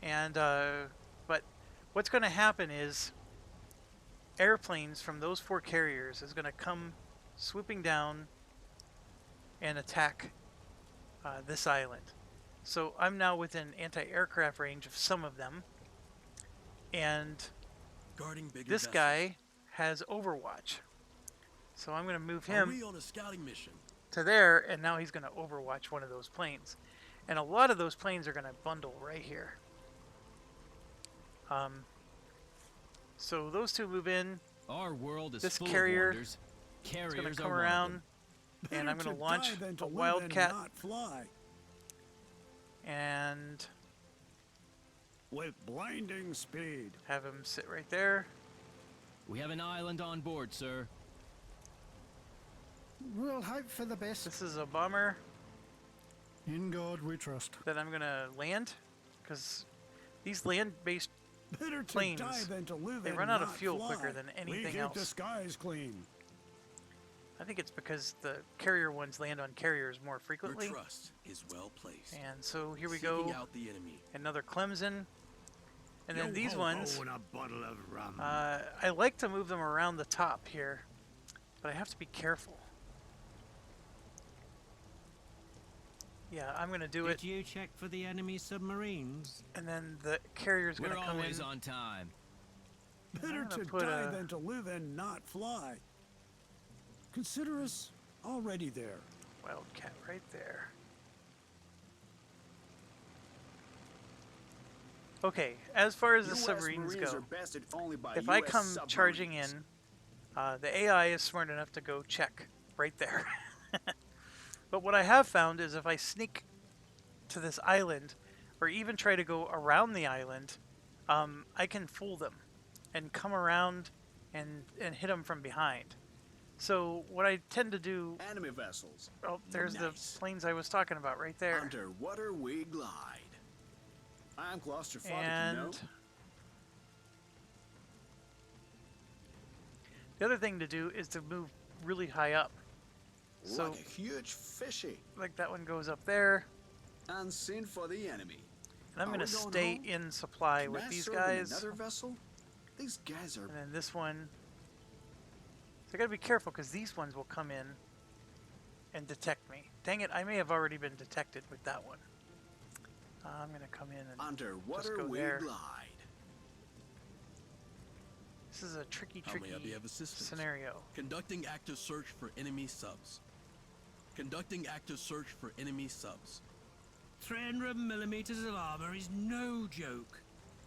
And but what's going to happen is airplanes from those 4 carriers is going to come swooping down and attack this island. So I'm now within anti-aircraft range of some of them, and Guarding bigger this vessels. guy has Overwatch. So I'm going to move Are him we on a scouting mission? to there, and now he's going to Overwatch one of those planes. And a lot of those planes are going to bundle right here. So those 2 move in. Our world is This full carrier of wonders. It's going Carriers to are come one of around, them. and I'm Better going to to launch die than to a live and Wildcat, not fly. and With blinding speed. have him sit right there. We have an island on board, sir. We'll hope for the best. This is a bomber In God we trust. that I'm going to land, because these land-based Better to Planes, die than to live they and run out of not fuel fly. quicker than We anything keep the else. skies clean. I think it's because the carrier ones land on carriers more Your frequently. trust is well placed. And so here we Seeking go, out the enemy. another Clemson. And then Yo these ho ones, ho and a bottle of rum. I like to move them around the top here, but I have to be careful. Yeah, I'm going to do it, Did you check for the enemy submarines? and then the carrier's going We're to come always in. on time. Better gonna to put die a- than to live and not fly. Consider us already there. Wildcat right there. Okay, as far as the submarines go, if I come charging in, the AI is smart enough to go check right there. But what I have found is if I sneak to this island, or even try to go around the island, I can fool them and come around and hit them from behind. So what I tend to do, Enemy vessels. oh, there's Nice. the planes I was talking about right there. Underwater we glide. I'm claustrophobic, you know. And the other thing to do is to move really high up. So, Like a huge fishy. like that one goes up there, Unseen for the enemy. and I'm Are going to we going stay home? in supply Can with I these serve in guys. Another vessel? These guys are. And then this one. So I got to be careful because these ones will come in and detect me. Dang it, I may have already been detected with that one. I'm going to come in and just Underwater go we there. glide. This is a tricky, How may I be tricky of assistance? scenario. Conducting active search for enemy subs. Conducting active search for enemy subs. 300 millimeters of armor is no joke.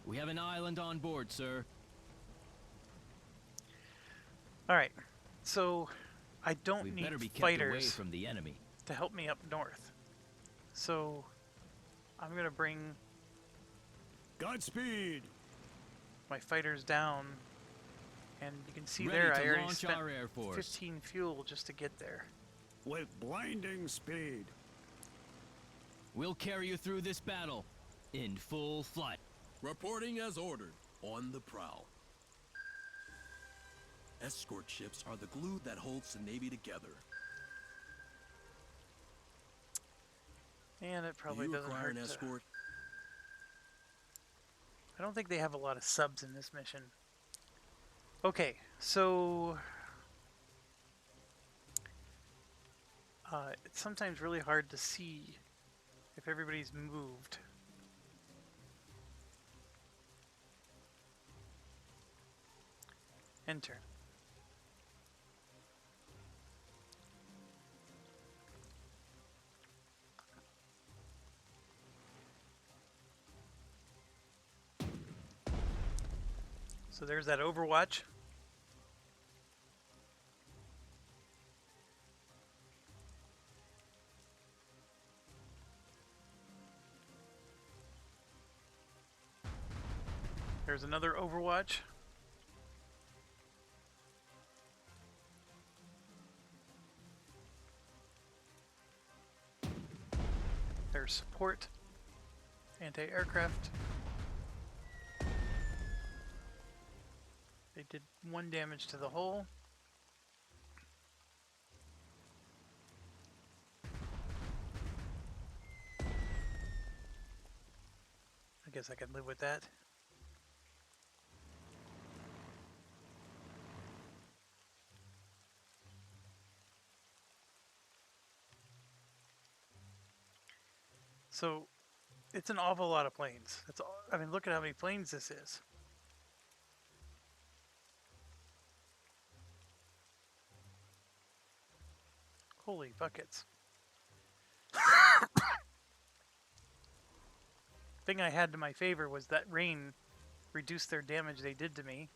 We have an island on board, sir. All right, so I don't We need better be kept away fighters from the enemy. to help me up north. So I'm going to bring Godspeed. my fighters down, and you can see Ready there to I already launch spent our air force. 15 fuel just to get there. with blinding speed. We'll carry you through this battle in full flight. Reporting as ordered, on the prowl. Escort ships are the glue that holds the Navy together. And it probably Do you doesn't require hurt an to- escort? I don't think they have a lot of subs in this mission. Okay, so it's sometimes really hard to see if everybody's moved. Enter. So there's that Overwatch. There's another Overwatch. There's support. Anti-aircraft. They did 1 damage to the hull. I guess I could live with that. So, it's an awful lot of planes. That's all, I mean, look at how many planes this is. Holy buckets. Thing I had to my favor was that rain reduced their damage they did to me.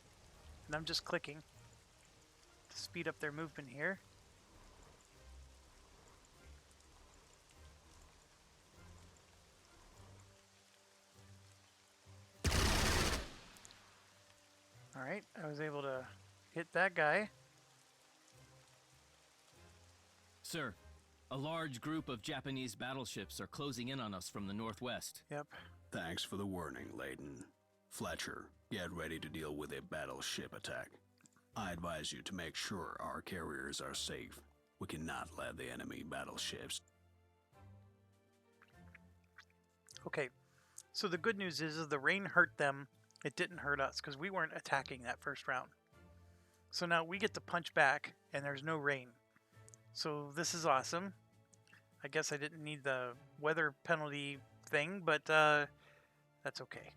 And I'm just clicking to speed up their movement here. Alright, I was able to hit that guy. Sir, a large group of Japanese battleships are closing in on us from the northwest. Yep. Thanks for the warning, Layton. Fletcher, get ready to deal with a battleship attack. I advise you to make sure our carriers are safe. We cannot let the enemy battleships. Okay, so the good news is the rain hurt them. It didn't hurt us because we weren't attacking that first round. So now we get to punch back and there's no rain. So this is awesome. I guess I didn't need the weather penalty thing, but that's okay.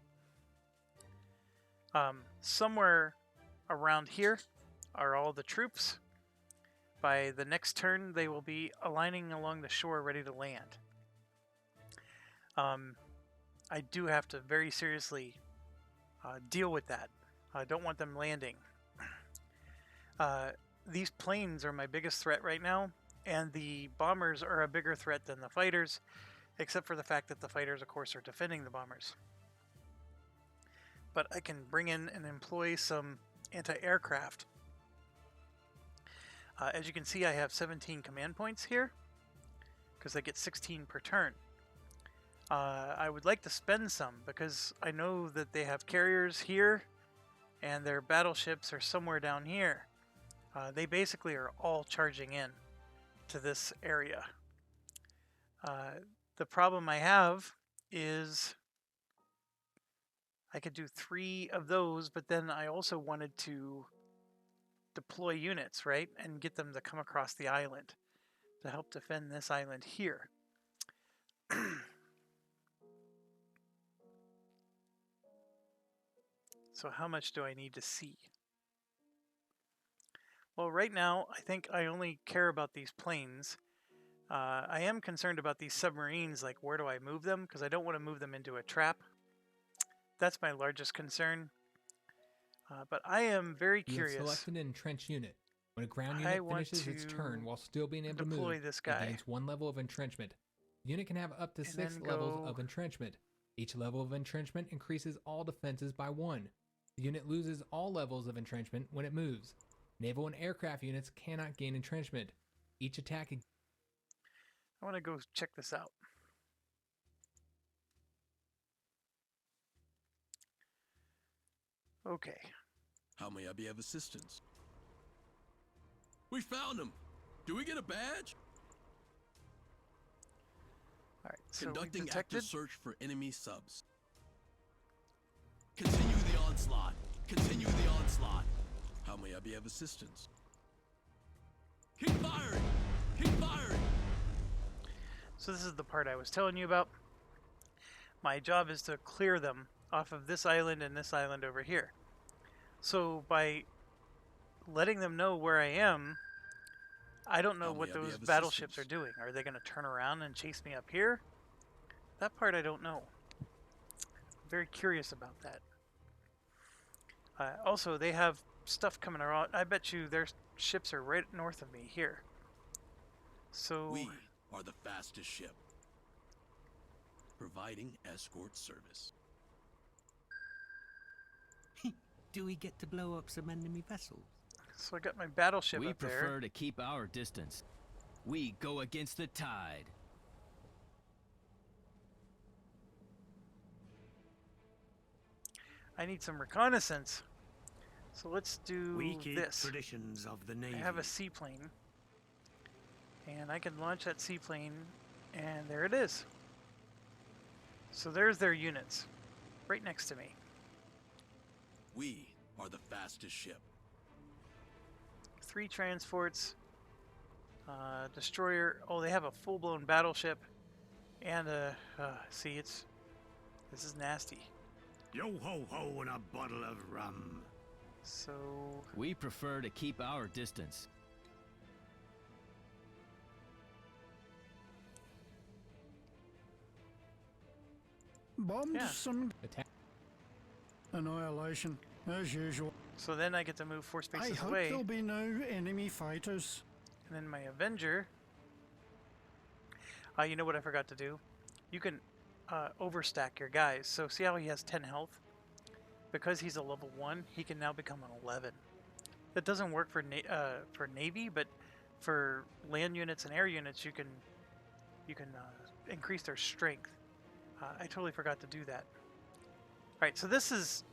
Somewhere around here are all the troops. By the next turn, they will be aligning along the shore ready to land. I do have to very seriously deal with that. I don't want them landing. These planes are my biggest threat right now, and the bombers are a bigger threat than the fighters, except for the fact that the fighters, of course, are defending the bombers. But I can bring in and employ some anti-aircraft. As you can see, I have 17 command points here, because I get 16 per turn. I would like to spend some, because I know that they have carriers here, and their battleships are somewhere down here. They basically are all charging in to this area. The problem I have is I could do 3 of those, but then I also wanted to deploy units, right? And get them to come across the island to help defend this island here. So how much do I need to see? Well, right now, I think I only care about these planes. I am concerned about these submarines, like where do I move them? Because I don't want to move them into a trap. That's my largest concern. But I am very You curious. have selected an entrenched unit. When a ground I unit want finishes its to turn while still being able to deploy move, this it guy. gains 1 level of entrenchment. The unit can have up to And 6 then levels go- of entrenchment. Each level of entrenchment increases all defenses by 1. The unit loses all levels of entrenchment when it moves. Naval and aircraft units cannot gain entrenchment. Each attack I want to go check this out. Okay. How may I be of assistance? We found him! Do we get a badge? Alright, so Conducting we detected. active search for enemy subs. Continue the onslaught. Continue the onslaught. How may I be of assistance? Keep firing! Keep firing! So this is the part I was telling you about. My job is to clear them off of this island and this island over here. So by letting them know where I am, I don't know How what may I be those of battleships are assistance? doing. Are they going to turn around and chase me up here? That part I don't know. I'm very curious about that. Also, they have stuff coming around. I bet you their ships are right north of me here. So We are the fastest ship. Providing escort service. Do we get to blow up some enemy vessels? So I got my battleship We up there. prefer to keep our distance. We go against the tide. I need some reconnaissance. So let's do We keep this. traditions of the Navy. I have a seaplane. And I can launch that seaplane, and there it is. So there's their units, right next to me. We are the fastest ship. 3 transports, destroyer. Oh, they have a full-blown battleship, and see, this is nasty. Yo ho ho and a bottle of rum. So We prefer to keep our distance. Bombed Yeah. some Attack. annihilation, as usual. so then I get to move 4 I spaces hope away, there'll be no enemy fighters. and then my Avenger. You know what I forgot to do? You can overstack your guys. So see how he has 10 health? Because he's a level 1, he can now become an 11. That doesn't work for Navy, but for land units and air units, you can increase their strength. I totally forgot to do that. All right, so this is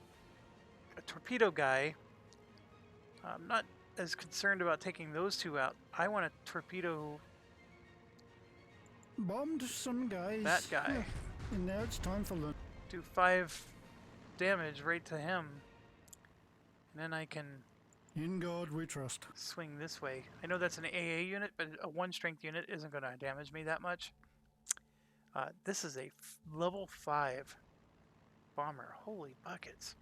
a torpedo guy. I'm not as concerned about taking those 2 out. I want to torpedo Bombed some guys. that guy. And now it's time for lunch. Do 5 damage right to him. And then I can In God we trust. swing this way. I know that's an AA unit, but a 1 strength unit isn't going to damage me that much. This is a level 5 bomber. Holy buckets.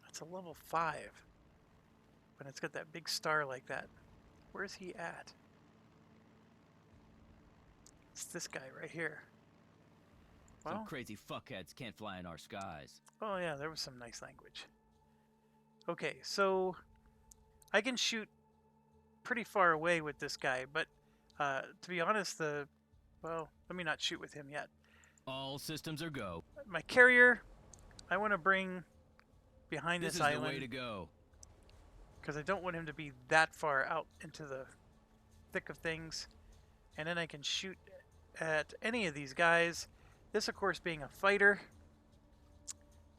That's a level 5. But it's got that big star like that. Where's he at? It's this guy right here. Well, Some crazy fuckheads can't fly in our skies. oh yeah, there was some nice language. Okay, so I can shoot pretty far away with this guy, but to be honest, well, let me not shoot with him yet. All systems are go. My carrier, I want to bring behind This this, is the way to island go. because I don't want him to be that far out into the thick of things. And then I can shoot at any of these guys. This, of course, being a fighter.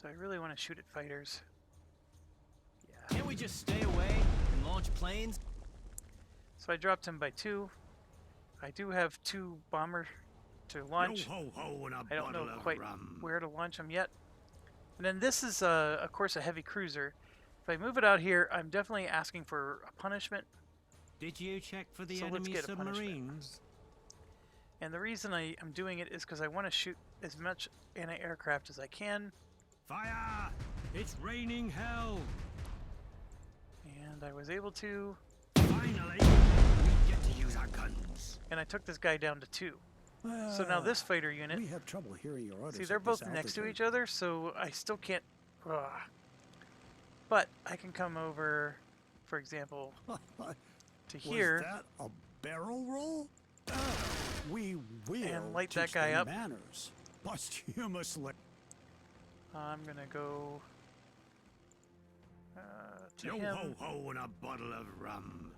So I really want to shoot at fighters. Yeah. Can't we just stay away and launch planes? So I dropped him by 2. I do have 2 bomber to launch. Yo ho ho and a I don't know bottle of quite rum. where to launch them yet. And then this is, of course, a heavy cruiser. If I move it out here, I'm definitely asking for a punishment. Did you check for the So let's enemy get a punishment. submarines? And the reason I am doing it is because I want to shoot as much anti-aircraft as I can. Fire! It's raining hell! And I was able to. Finally, we get to use our guns. And I took this guy down to 2. So now this fighter unit. We have trouble hearing your orders. See, they're at this both next to altitude. each other, so I still can't. But I can come over, for example, to here. Was that a barrel roll? We will And light teach that guy them up. manners. Posthumously. I'm gonna go to Yo him. ho ho and a bottle of rum.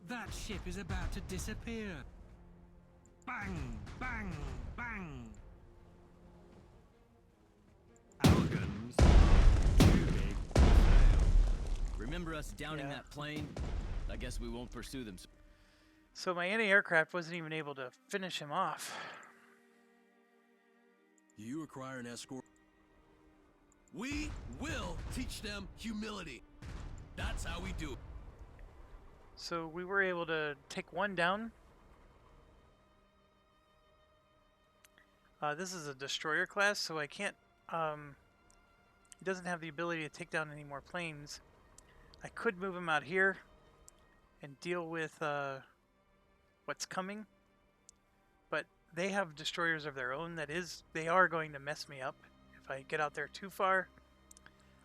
That ship is about to disappear. remember us downing Yeah. that plane? I guess we won't pursue them. So my anti-aircraft wasn't even able to finish him off. Do you require an escort? We will teach them humility. That's how we do it. So we were able to take one down. This is a destroyer class, so I can't. He doesn't have the ability to take down any more planes. I could move him out here and deal with what's coming, but they have destroyers of their own. That is, they are going to mess me up if I get out there too far.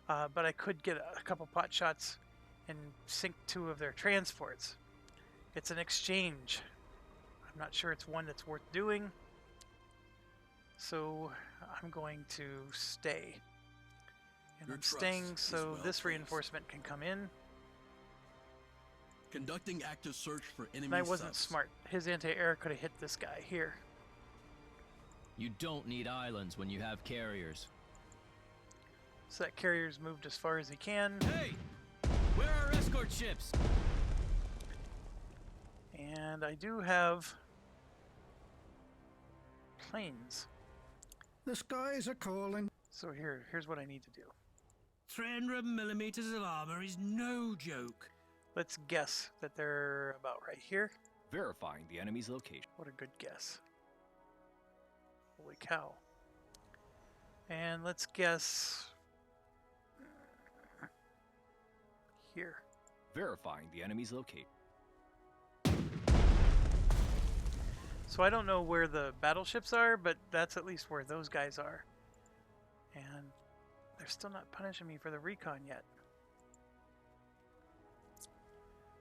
But I could get a couple pot shots and sink 2 of their transports. It's an exchange. I'm not sure it's one that's worth doing. So I'm going to stay. And Your I'm staying trust is so well this placed. reinforcement can come in. Conducting active search for enemy And I wasn't subs. smart. His anti-air could have hit this guy here. You don't need islands when you have carriers. So that carrier's moved as far as he can. Hey! Where are our escort ships? And I do have planes. The skies are calling. So here's what I need to do. 300 millimeters of armor is no joke. Let's guess that they're about right here. Verifying the enemy's location. What a good guess. Holy cow. And let's guess here. Verifying the enemy's location. So I don't know where the battleships are, but that's at least where those guys are. And they're still not punishing me for the recon yet.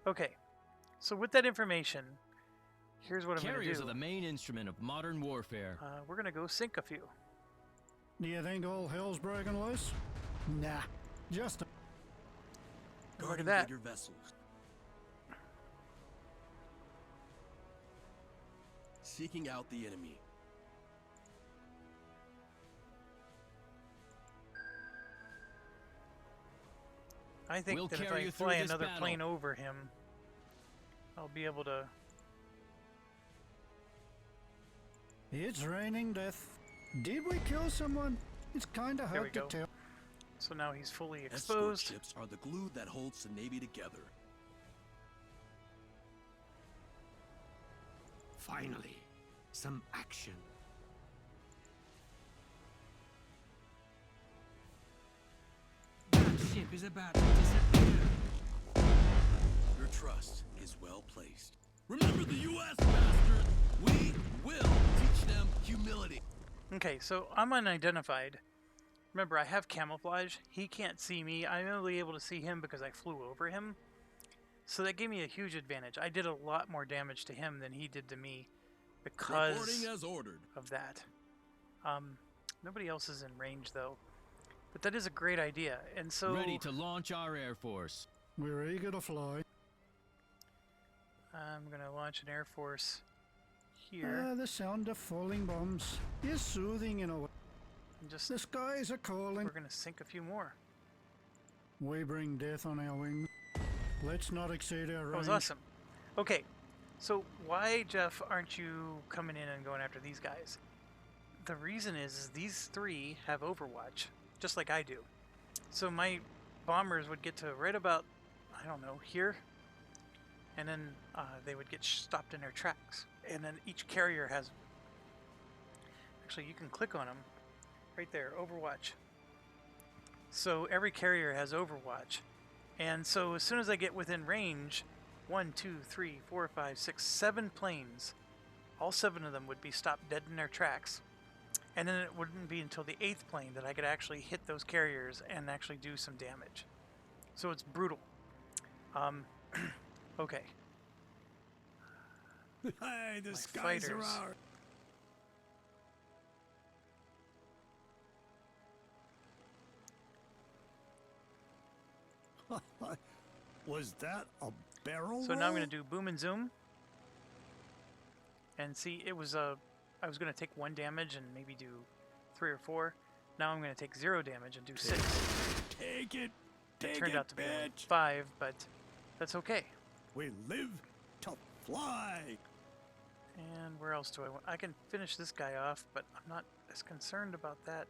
Okay, so with that information, here's what I'm going to Carriers do. are the main instrument of modern warfare. We're going to go sink a few. Do you think all hell's breaking loose? Nah, just a... Look Guarding at that. bigger vessels. Seeking out the enemy. I think We'll that if carry I you through fly this another battle. plane over him, I'll be able to... It's raining death. Did we kill someone? It's kinda There we hard to go. tell. So now he's fully Escort exposed. ships are the glue that holds the Navy together. Finally, some action. That ship is about to disappear. Your trust is well placed. Remember the U.S., bastard! We will teach them humility. Okay, so I'm unidentified. Remember, I have camouflage. He can't see me. I'm only able to see him because I flew over him. So that gave me a huge advantage. I did a lot more damage to him than he did to me because Reporting as ordered. of that. Nobody else is in range, though. But that is a great idea. And so Ready to launch our Air Force. We're eager to fly. I'm going to launch an Air Force here. The sound of falling bombs is soothing in a way. And just The skies are calling. we're going to sink a few more. We bring death on our wings. Let's not exceed our That was range. awesome. Okay, so why, Jeff, aren't you coming in and going after these guys? The reason is these 3 have Overwatch, just like I do. So my bombers would get to right about, I don't know, here, and then they would get stopped in their tracks. And then each carrier has, actually you can click on them, right there, Overwatch. So every carrier has Overwatch. And so as soon as I get within range, 1, 2, 3, 4, 5, 6, 7 planes, all 7 of them would be stopped dead in their tracks. And then it wouldn't be until the 8th plane that I could actually hit those carriers and actually do some damage. So it's brutal. Okay. Hey, the My skies are fighters. ours. Was that a barrel So now I'm roll? going to do boom and zoom. And see, it was I was going to take 1 damage and maybe do 3 or 4. Now I'm going to take 0 damage and do 6. Take it It Dig turned it, out to be only bitch. 5, but that's okay. We live to fly. And where else do I want? I can finish this guy off, but I'm not as concerned about that.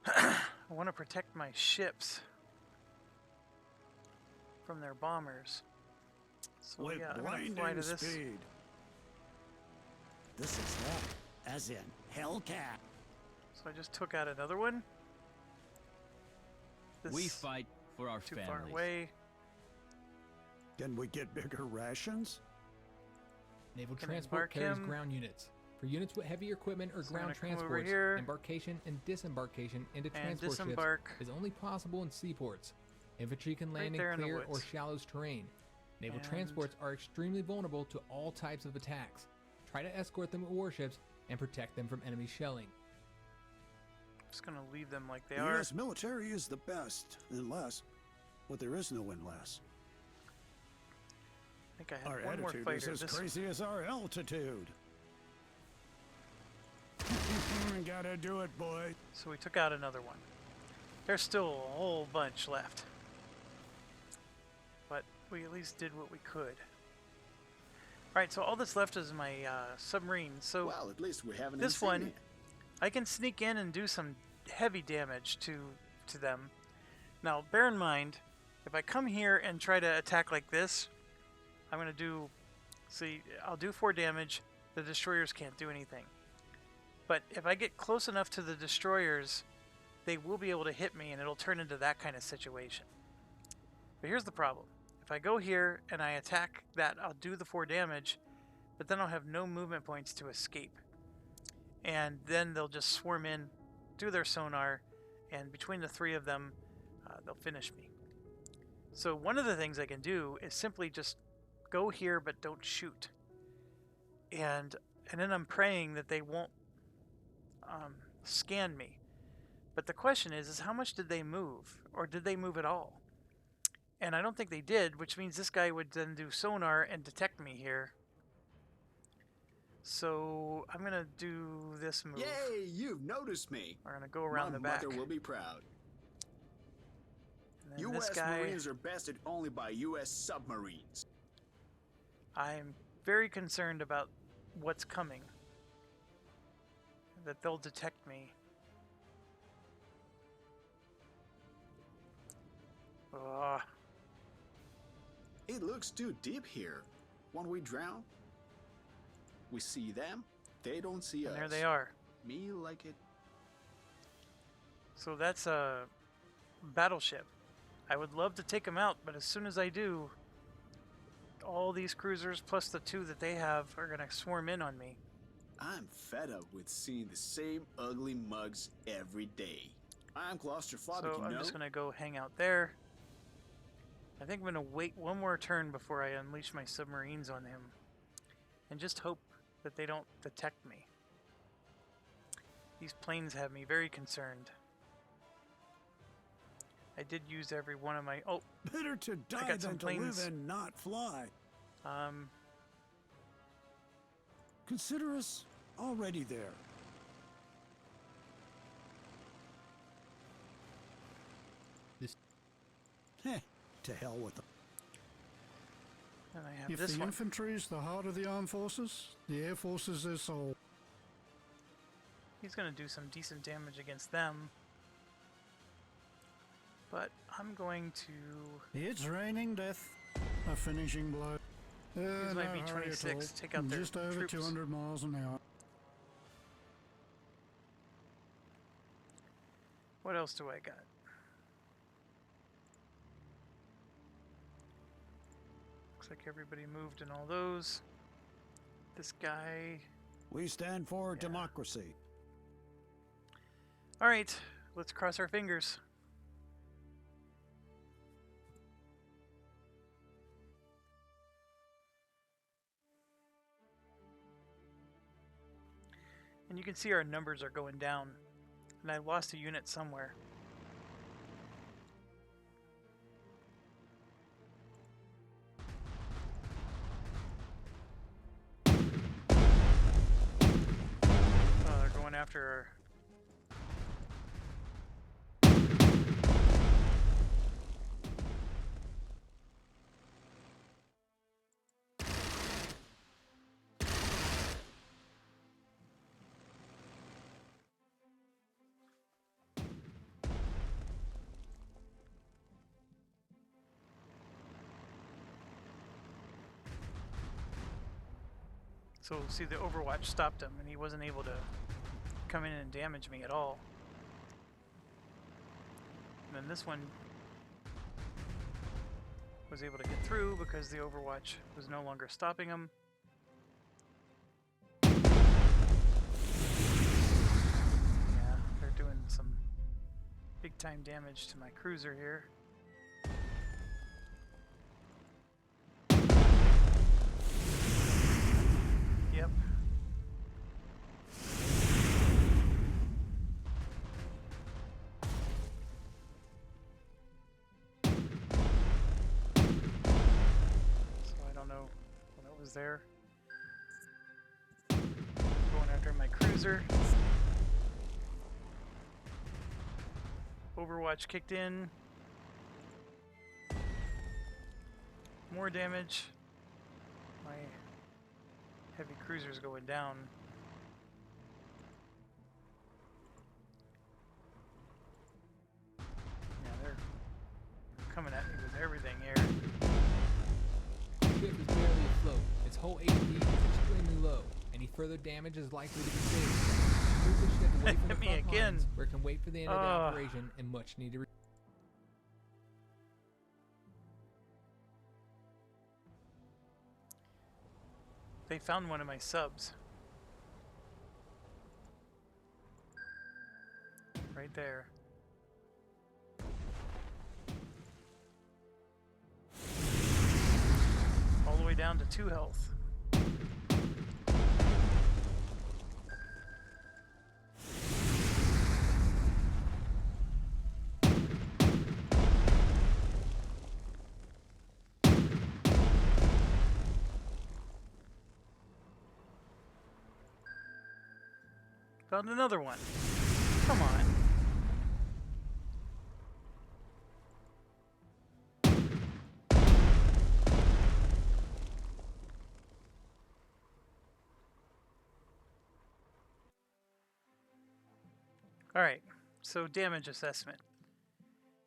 I want to protect my ships from their bombers. So With yeah, I'm gonna blinding fly to this. speed. This is hell, as in Hellcat. So I just took out another one. This We fight for our too families. far away. Can we get bigger rations? Naval Can transport embark carries him. ground units. For units with heavy equipment or So I'm ground gonna come over transports, here. embarkation and disembarkation into And transport disembark. ships is only possible in seaports. Infantry can Right land there in in the clear or woods. shallow terrain. Naval And- transports are extremely vulnerable to all types of attacks. Try to escort them with warships and protect them from enemy shelling. Just gonna leave them like they The are. U.S. military is the best, unless, well, there is no unless. I think I Our have one more attitude is fighter. as This crazy as our altitude. Gotta do it, boy. So we took out another one. There's still a whole bunch left. But we at least did what we could. Alright, so all that's left is my submarine. So Well, at least we have an this one, insignia. I can sneak in and do some heavy damage to them. Now, bear in mind, if I come here and try to attack like this, I'm going to do... See, I'll do 4 damage. The destroyers can't do anything. But if I get close enough to the destroyers, they will be able to hit me, and it'll turn into that kind of situation. But here's the problem. If I go here and I attack that, I'll do the 4 damage, but then I'll have no movement points to escape. And then they'll just swarm in, do their sonar, and between the 3 of them, they'll finish me. So one of the things I can do is simply just go here but don't shoot. And then I'm praying that they won't scan me. But the question is how much did they move? Or did they move at all? And I don't think they did, which means this guy would then do sonar and detect me here. So I'm going to do this move. Yay, you've noticed me. We're going to go around My the back. mother will be proud. And then this U.S. guy, Marines are bested only by U.S. submarines. I'm very concerned about what's coming. That they'll detect me. Ugh. It looks too deep here. Won't we drown? We see them, they don't see us. And there they are. Me like it. So that's a battleship. I would love to take them out, but as soon as I do, all these cruisers plus the 2 that they have are going to swarm in on me. I'm fed up with seeing the same ugly mugs every day. I'm claustrophobic, So you I'm know? just going to go hang out there. I think I'm going to wait one more turn before I unleash my submarines on him. And just hope that they don't detect me. These planes have me very concerned. I did use every one of my... Oh, Better to die got some than to live planes. and not fly. um, Consider us already there. This Heh, to hell with them. and I have If this the one. infantry is the heart of the armed forces, the air force is their soul. He's going to do some decent damage against them. But I'm going to... It's raining death. A finishing blow. Use my No hurry at B-26, all. take out their Just over troops. 200 miles an hour. What else do I got? Looks like everybody moved in all those. This guy... We stand for democracy. Alright, let's cross our fingers. And you can see our numbers are going down. And I lost a unit somewhere. Oh, they're going after our... So see, the Overwatch stopped him, and he wasn't able to come in and damage me at all. And then this one was able to get through because the Overwatch was no longer stopping him. Yeah, they're doing some big time damage to my cruiser here. Yep. So I don't know what was there. Going after my cruiser. Overwatch kicked in. More damage. My heavy cruiser's going down. Yeah, they're coming at me with everything here. The ship is barely afloat. Its whole HP is extremely low. Any further damage is likely to be saved. Move the ship away from the Hit me front again. lines, where it can wait for the end of the operation and much needed. They found one of my subs. Right there. All the way down to 2 health. Found another one. Come on. Alright, so damage assessment.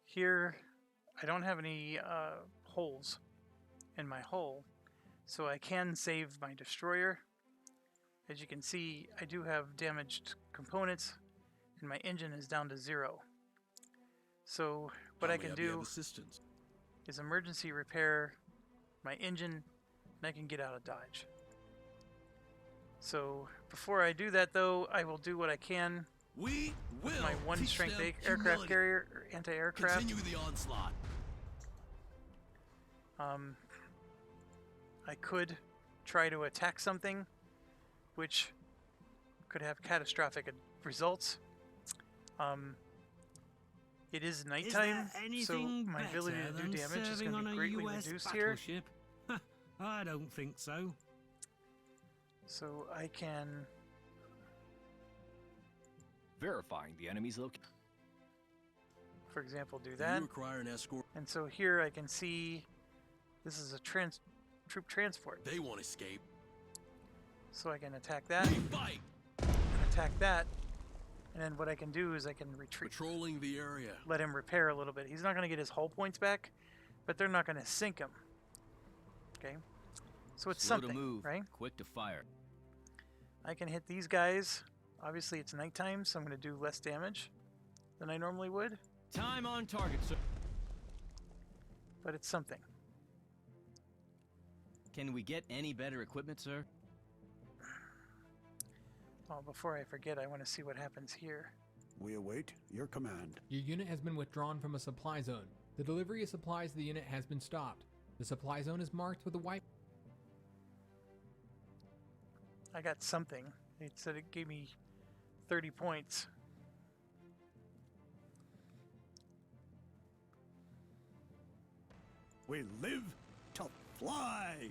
Here, I don't have any holes in my hull, so I can save my destroyer. As you can see, I do have damaged components, and my engine is down to 0. So what I can do is emergency repair my engine, and I can get out of Dodge. So before I do that, though, I will do what I can We will with my 1 teach strength them aircraft humility. carrier, or anti-aircraft. Continue the onslaught. I could try to attack something, which could have catastrophic results. It is nighttime, so my ability to do damage is going to be greatly reduced here. I don't think so. So I can, Verifying the enemy's location. for example, do You that. require an escort. And so here I can see this is a troop transport. They won't escape. So I can attack that, We fight. attack that, and then what I can do is I can retreat. Patrolling the area. Let him repair a little bit. He's not going to get his hull points back, but they're not going to sink him. Okay? So it's Slow something, to move, right? quick to fire. I can hit these guys. Obviously it's nighttime, so I'm going to do less damage than I normally would, Time on target, sir. but it's something. Can we get any better equipment, sir? Oh, before I forget, I want to see what happens here. We await your command. Your unit has been withdrawn from a supply zone. The delivery of supplies to the unit has been stopped. The supply zone is marked with a white. I got something. It said it gave me 30 points. We live to fly.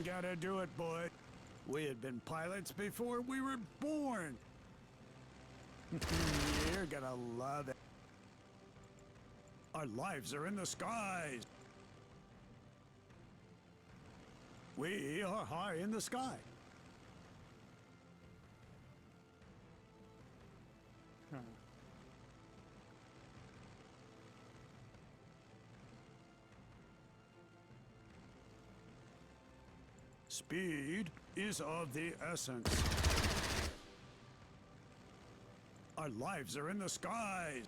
Gotta do it, boy. We had been pilots before we were born. You're gonna love it. Our lives are in the skies. We are high in the sky. Speed is of the essence. Our lives are in the skies.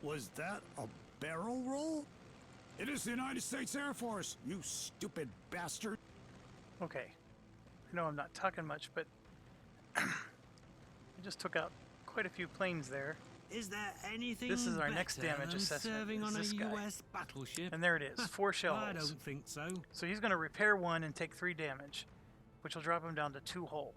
Was that a barrel roll? It is the United States Air Force, you stupid bastard. Okay. I know I'm not talking much, but I just took out quite a few planes there. Is there anything This is our next better damage than assessment, serving is on a this guy. US battleship? And there it is, 4 shell I holes. don't think so. So he's going to repair 1 and take 3 damage, which will drop him down to 2 hull.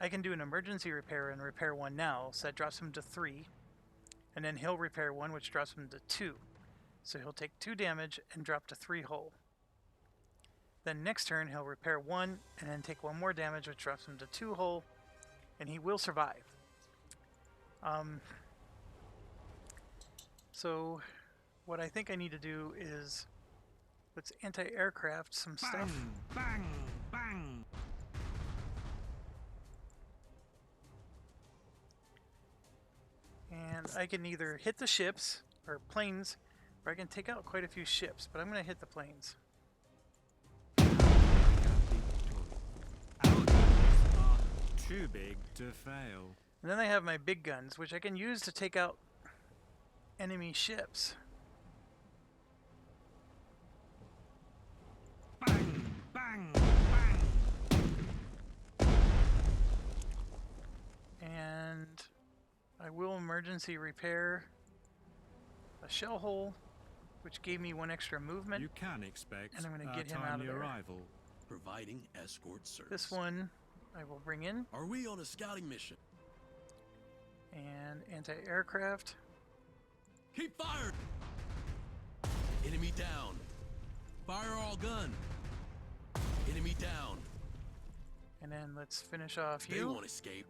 I can do an emergency repair and repair 1 now, so that drops him to 3. And then he'll repair 1, which drops him to 2. So he'll take 2 damage and drop to 3 hull. Then next turn he'll repair 1 and then take 1 more damage, which drops him to 2 hull, and he will survive. So what I think I need to do is let's anti-aircraft some Bang, stuff. bang, bang. And I can either hit the ships or planes, or I can take out quite a few ships, but I'm going to hit the planes. Our guns are too big to fail. And then I have my big guns, which I can use to take out enemy ships. Bang, bang, bang. And I will emergency repair a shell hole, which gave me 1 extra movement. You can expect And I'm gonna our get him out of timely there. arrival. Providing escort service. This one I will bring in. Are we on a scouting mission? And anti-aircraft. Keep firing! Enemy down. Fire all gun. Enemy down. And then let's finish off They you. won't escape.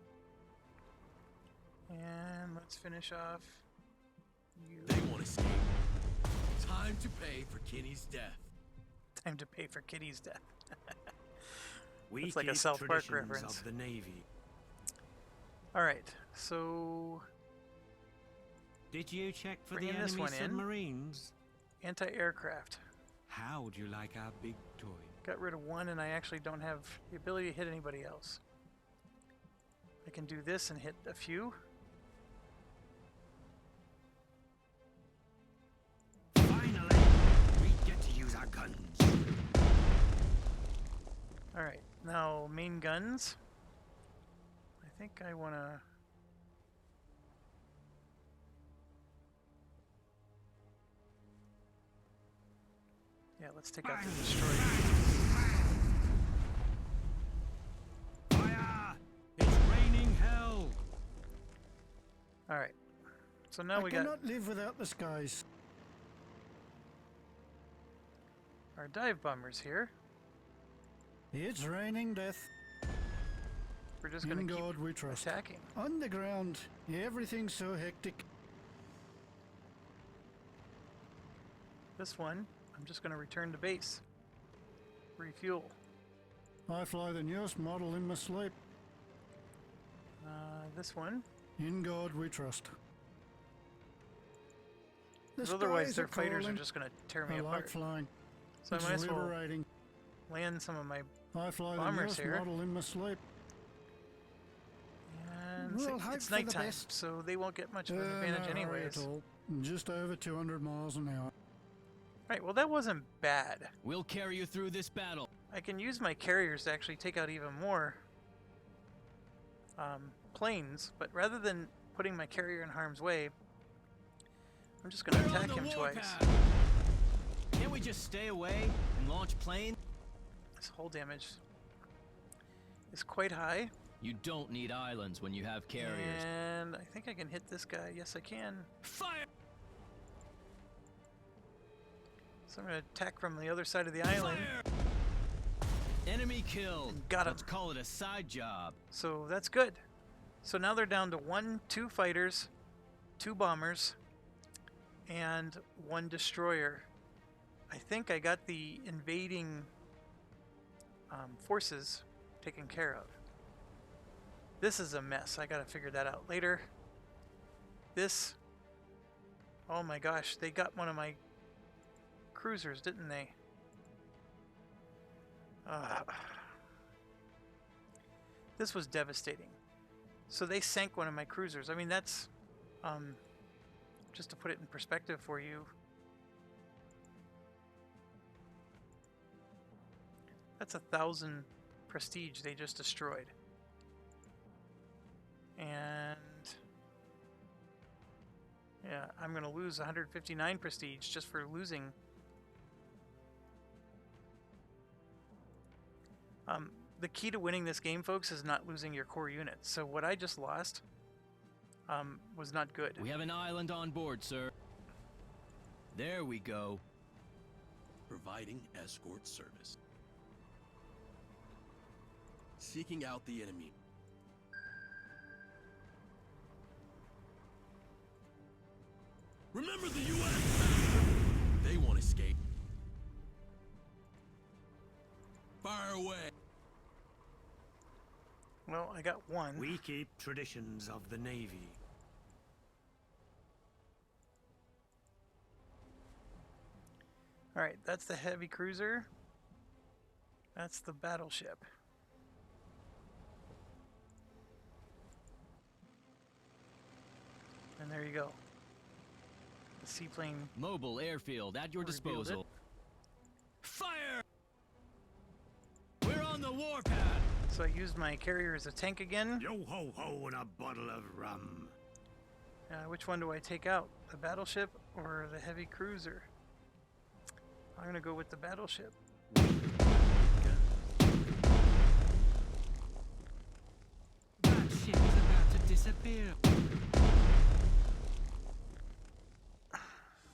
And let's finish off you. They won't escape. Time to pay for Kenny's death. Time to pay for Kitty's death. We It's like a keep South Park traditions reference. of the Navy. Alright, so Did you check for Bringing the this enemy one in. submarines? anti-aircraft. How would you like our big toy? Got rid of 1 and I actually don't have the ability to hit anybody else. I can do this and hit a few. Finally, we get to use our guns. Alright, now main guns. I think I want to... Yeah, let's take out the Bang, destroyer. Fire! It's raining hell. Alright, so now I we got cannot live without the skies. our dive bombers here. It's raining death. We're just going In to keep God we trust. attacking. On the ground, everything's so hectic. This one, I'm just going to return to base. Refuel. I fly the newest model in my sleep. This one. In God we trust. The 'Cause otherwise skies their are fighters are calling. just going to tear me I like apart. flying. So I It's might as well liberating. land some of my... I fly the bombers newest here. model in my sleep. And We'll hope it's for the nighttime, best. so they won't get much of an No advantage hurry anyways. at all. Just over 200 miles an hour. Right, well that wasn't bad. We'll carry you through this battle. I can use my carriers to actually take out even more planes, but rather than putting my carrier in harm's way, I'm just going to We're on attack the him twice. warpath. Can't we just stay away and launch planes? His hull damage is quite high, You don't need islands when you have carriers. and I think I can hit this guy. Yes, I can. Fire! So I'm going to attack from the other side of the island. Fire! Enemy killed. Got him. Let's call it a side job. So that's good. So now they're down to 2 fighters, 2 bombers, and 1 destroyer. I think I got the invading forces taken care of. This is a mess. I gotta figure that out later. This, oh my gosh, they got one of my cruisers, didn't they? This was devastating. So they sank one of my cruisers. I mean, that's just to put it in perspective for you. That's 1,000 prestige they just destroyed. And yeah, I'm going to lose 159 prestige just for losing. The key to winning this game, folks, is not losing your core units. So what I just lost was not good. We have an island on board, sir. There we go. Providing escort service. Seeking out the enemy. Remember the U.S. They won't escape. Fire away. Well, I got one. We keep traditions of the Navy. Alright, that's the heavy cruiser. That's the battleship. And there you go. The seaplane. Mobile airfield at your Revealed disposal. it. Fire! We're on the warpath. So I used my carrier as a tank again. Yo ho ho and a bottle of rum. Which one do I take out? The battleship or the heavy cruiser? I'm gonna go with the battleship. That ship is about to disappear.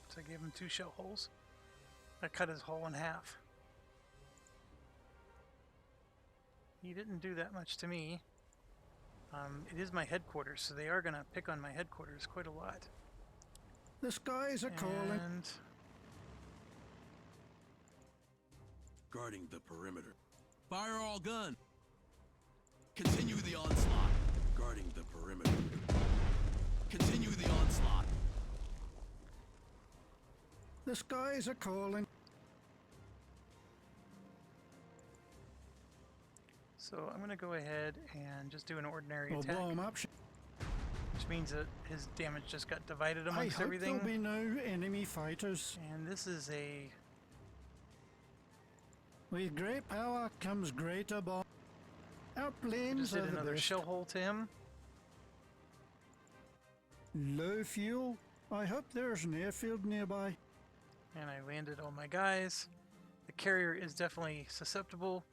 So I gave him 2 shell holes. I cut his hull in half. He didn't do that much to me. It is my headquarters, so they are gonna pick on my headquarters quite a lot. The skies are calling. And Guarding the perimeter. Fire all gun. Continue the onslaught. Guarding the perimeter. Continue the onslaught. The skies are calling. so I'm gonna go ahead and just do an ordinary We'll attack, blow 'em up. which means that his damage just got divided I amongst hope everything. there'll be no enemy fighters. And this is a With great power comes greater bomb. Our just planes did are the another best. shell hole to him. Low fuel. I hope there's an airfield nearby. And I landed all my guys. The carrier is definitely susceptible,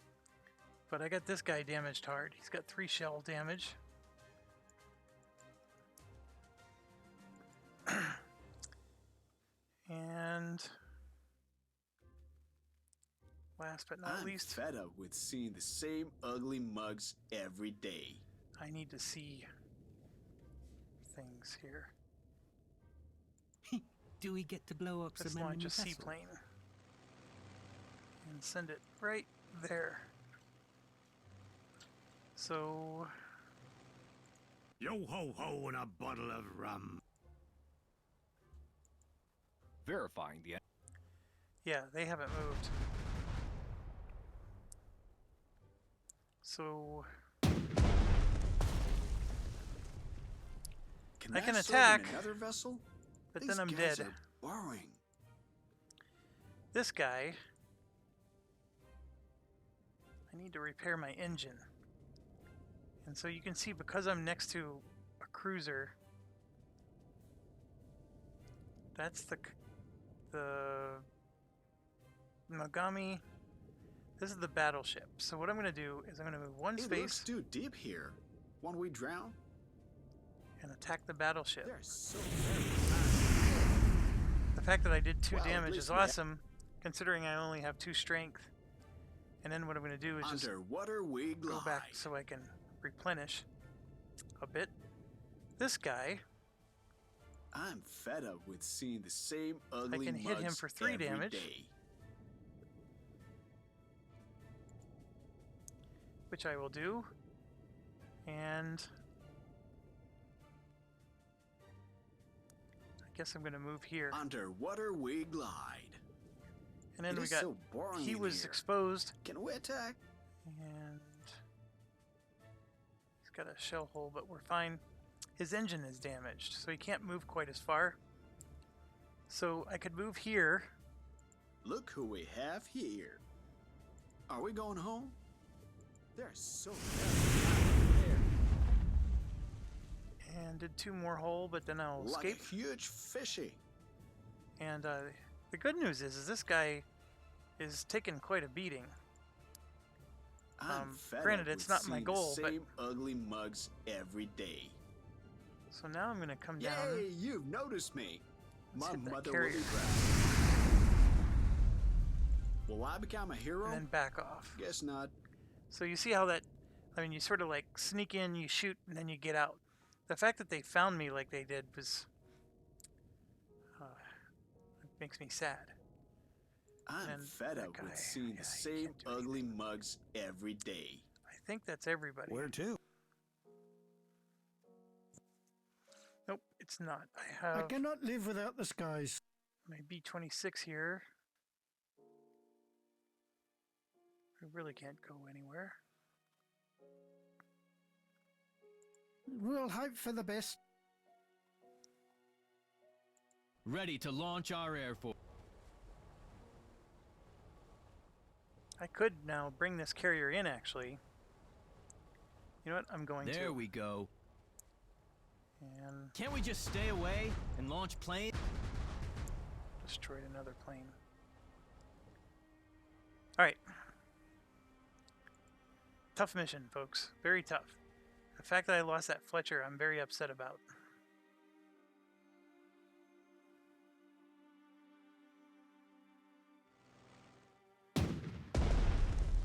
but I got this guy damaged hard. He's got 3 shell damage. And last but not I'm least, fed up with seeing the same ugly mugs every day. I need to see things here. Do we get to blow up Let's some launch enemy a vessels? seaplane and send it right there. So Yo ho ho and a bottle of rum. Verifying the yeah, they haven't moved. So I can serve in attack, another vessel? but These then I'm guys dead. are boring. This guy, I need to repair my engine. And so you can see, because I'm next to a cruiser, that's the Mogami. This is the battleship. So what I'm going to do is I'm going to move one It space looks too deep here. Won't we drown? and attack the battleship. They're so The fact that I did 2 Well, at damage least is we awesome, considering I only have 2 strength. And then what I'm going to do is just underwater we glide. go back so I can replenish a bit. This guy, I'm fed up with seeing the same ugly can hit him mugs for 3 every damage. day. which I will do, and I guess I'm going to move here. Underwater we glide. And then It we is got, so boring he in was here. exposed, Can we attack? and he's got a shell hole, but we're fine. His engine is damaged, so he can't move quite as far. So I could move here. Look who we have here. Are we going home? They're so there. And did 2 more hole, but then I'll Like escape. a huge fishy. And the good news is this guy is taking quite a beating. I'm fed granted, up it's with not my seeing goal, the but- same ugly mugs every day. So now I'm going to come down. Yay, you've noticed me. Let's My hit that mother carrier. will be proud. Will I become a hero? And then back off. Guess not. So you see how that, I mean, you sort of like sneak in, you shoot, and then you get out. The fact that they found me like they did was, it makes me sad. I'm And fed that up guy, with seeing yeah, the he same can't do ugly mugs every day. I think that's everybody. Where to? Nope, it's not. I I have cannot live without the skies. my B-26 here. I really can't go anywhere. We'll hope for the best. Ready to launch our Air Force. I could now bring this carrier in, actually. You know what? I'm going to. There we go. And Can't we just stay away and launch planes? destroyed another plane. Alright. Tough mission, folks. Very tough. The fact that I lost that Fletcher, I'm very upset about.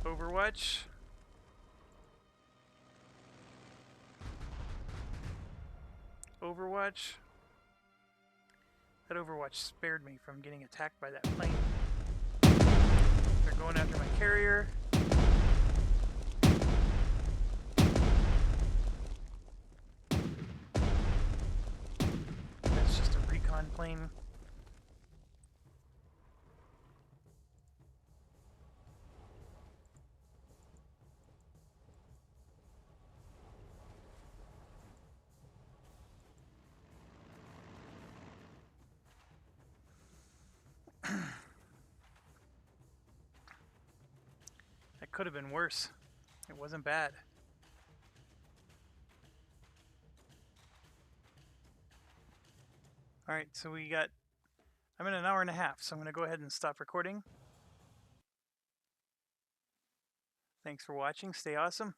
Overwatch. Overwatch. That Overwatch spared me from getting attacked by that plane. They're going after my carrier. That's just a recon plane. That could have been worse. It wasn't bad. Alright, so I'm in an hour and a half, so I'm going to go ahead and stop recording. Thanks for watching. Stay awesome.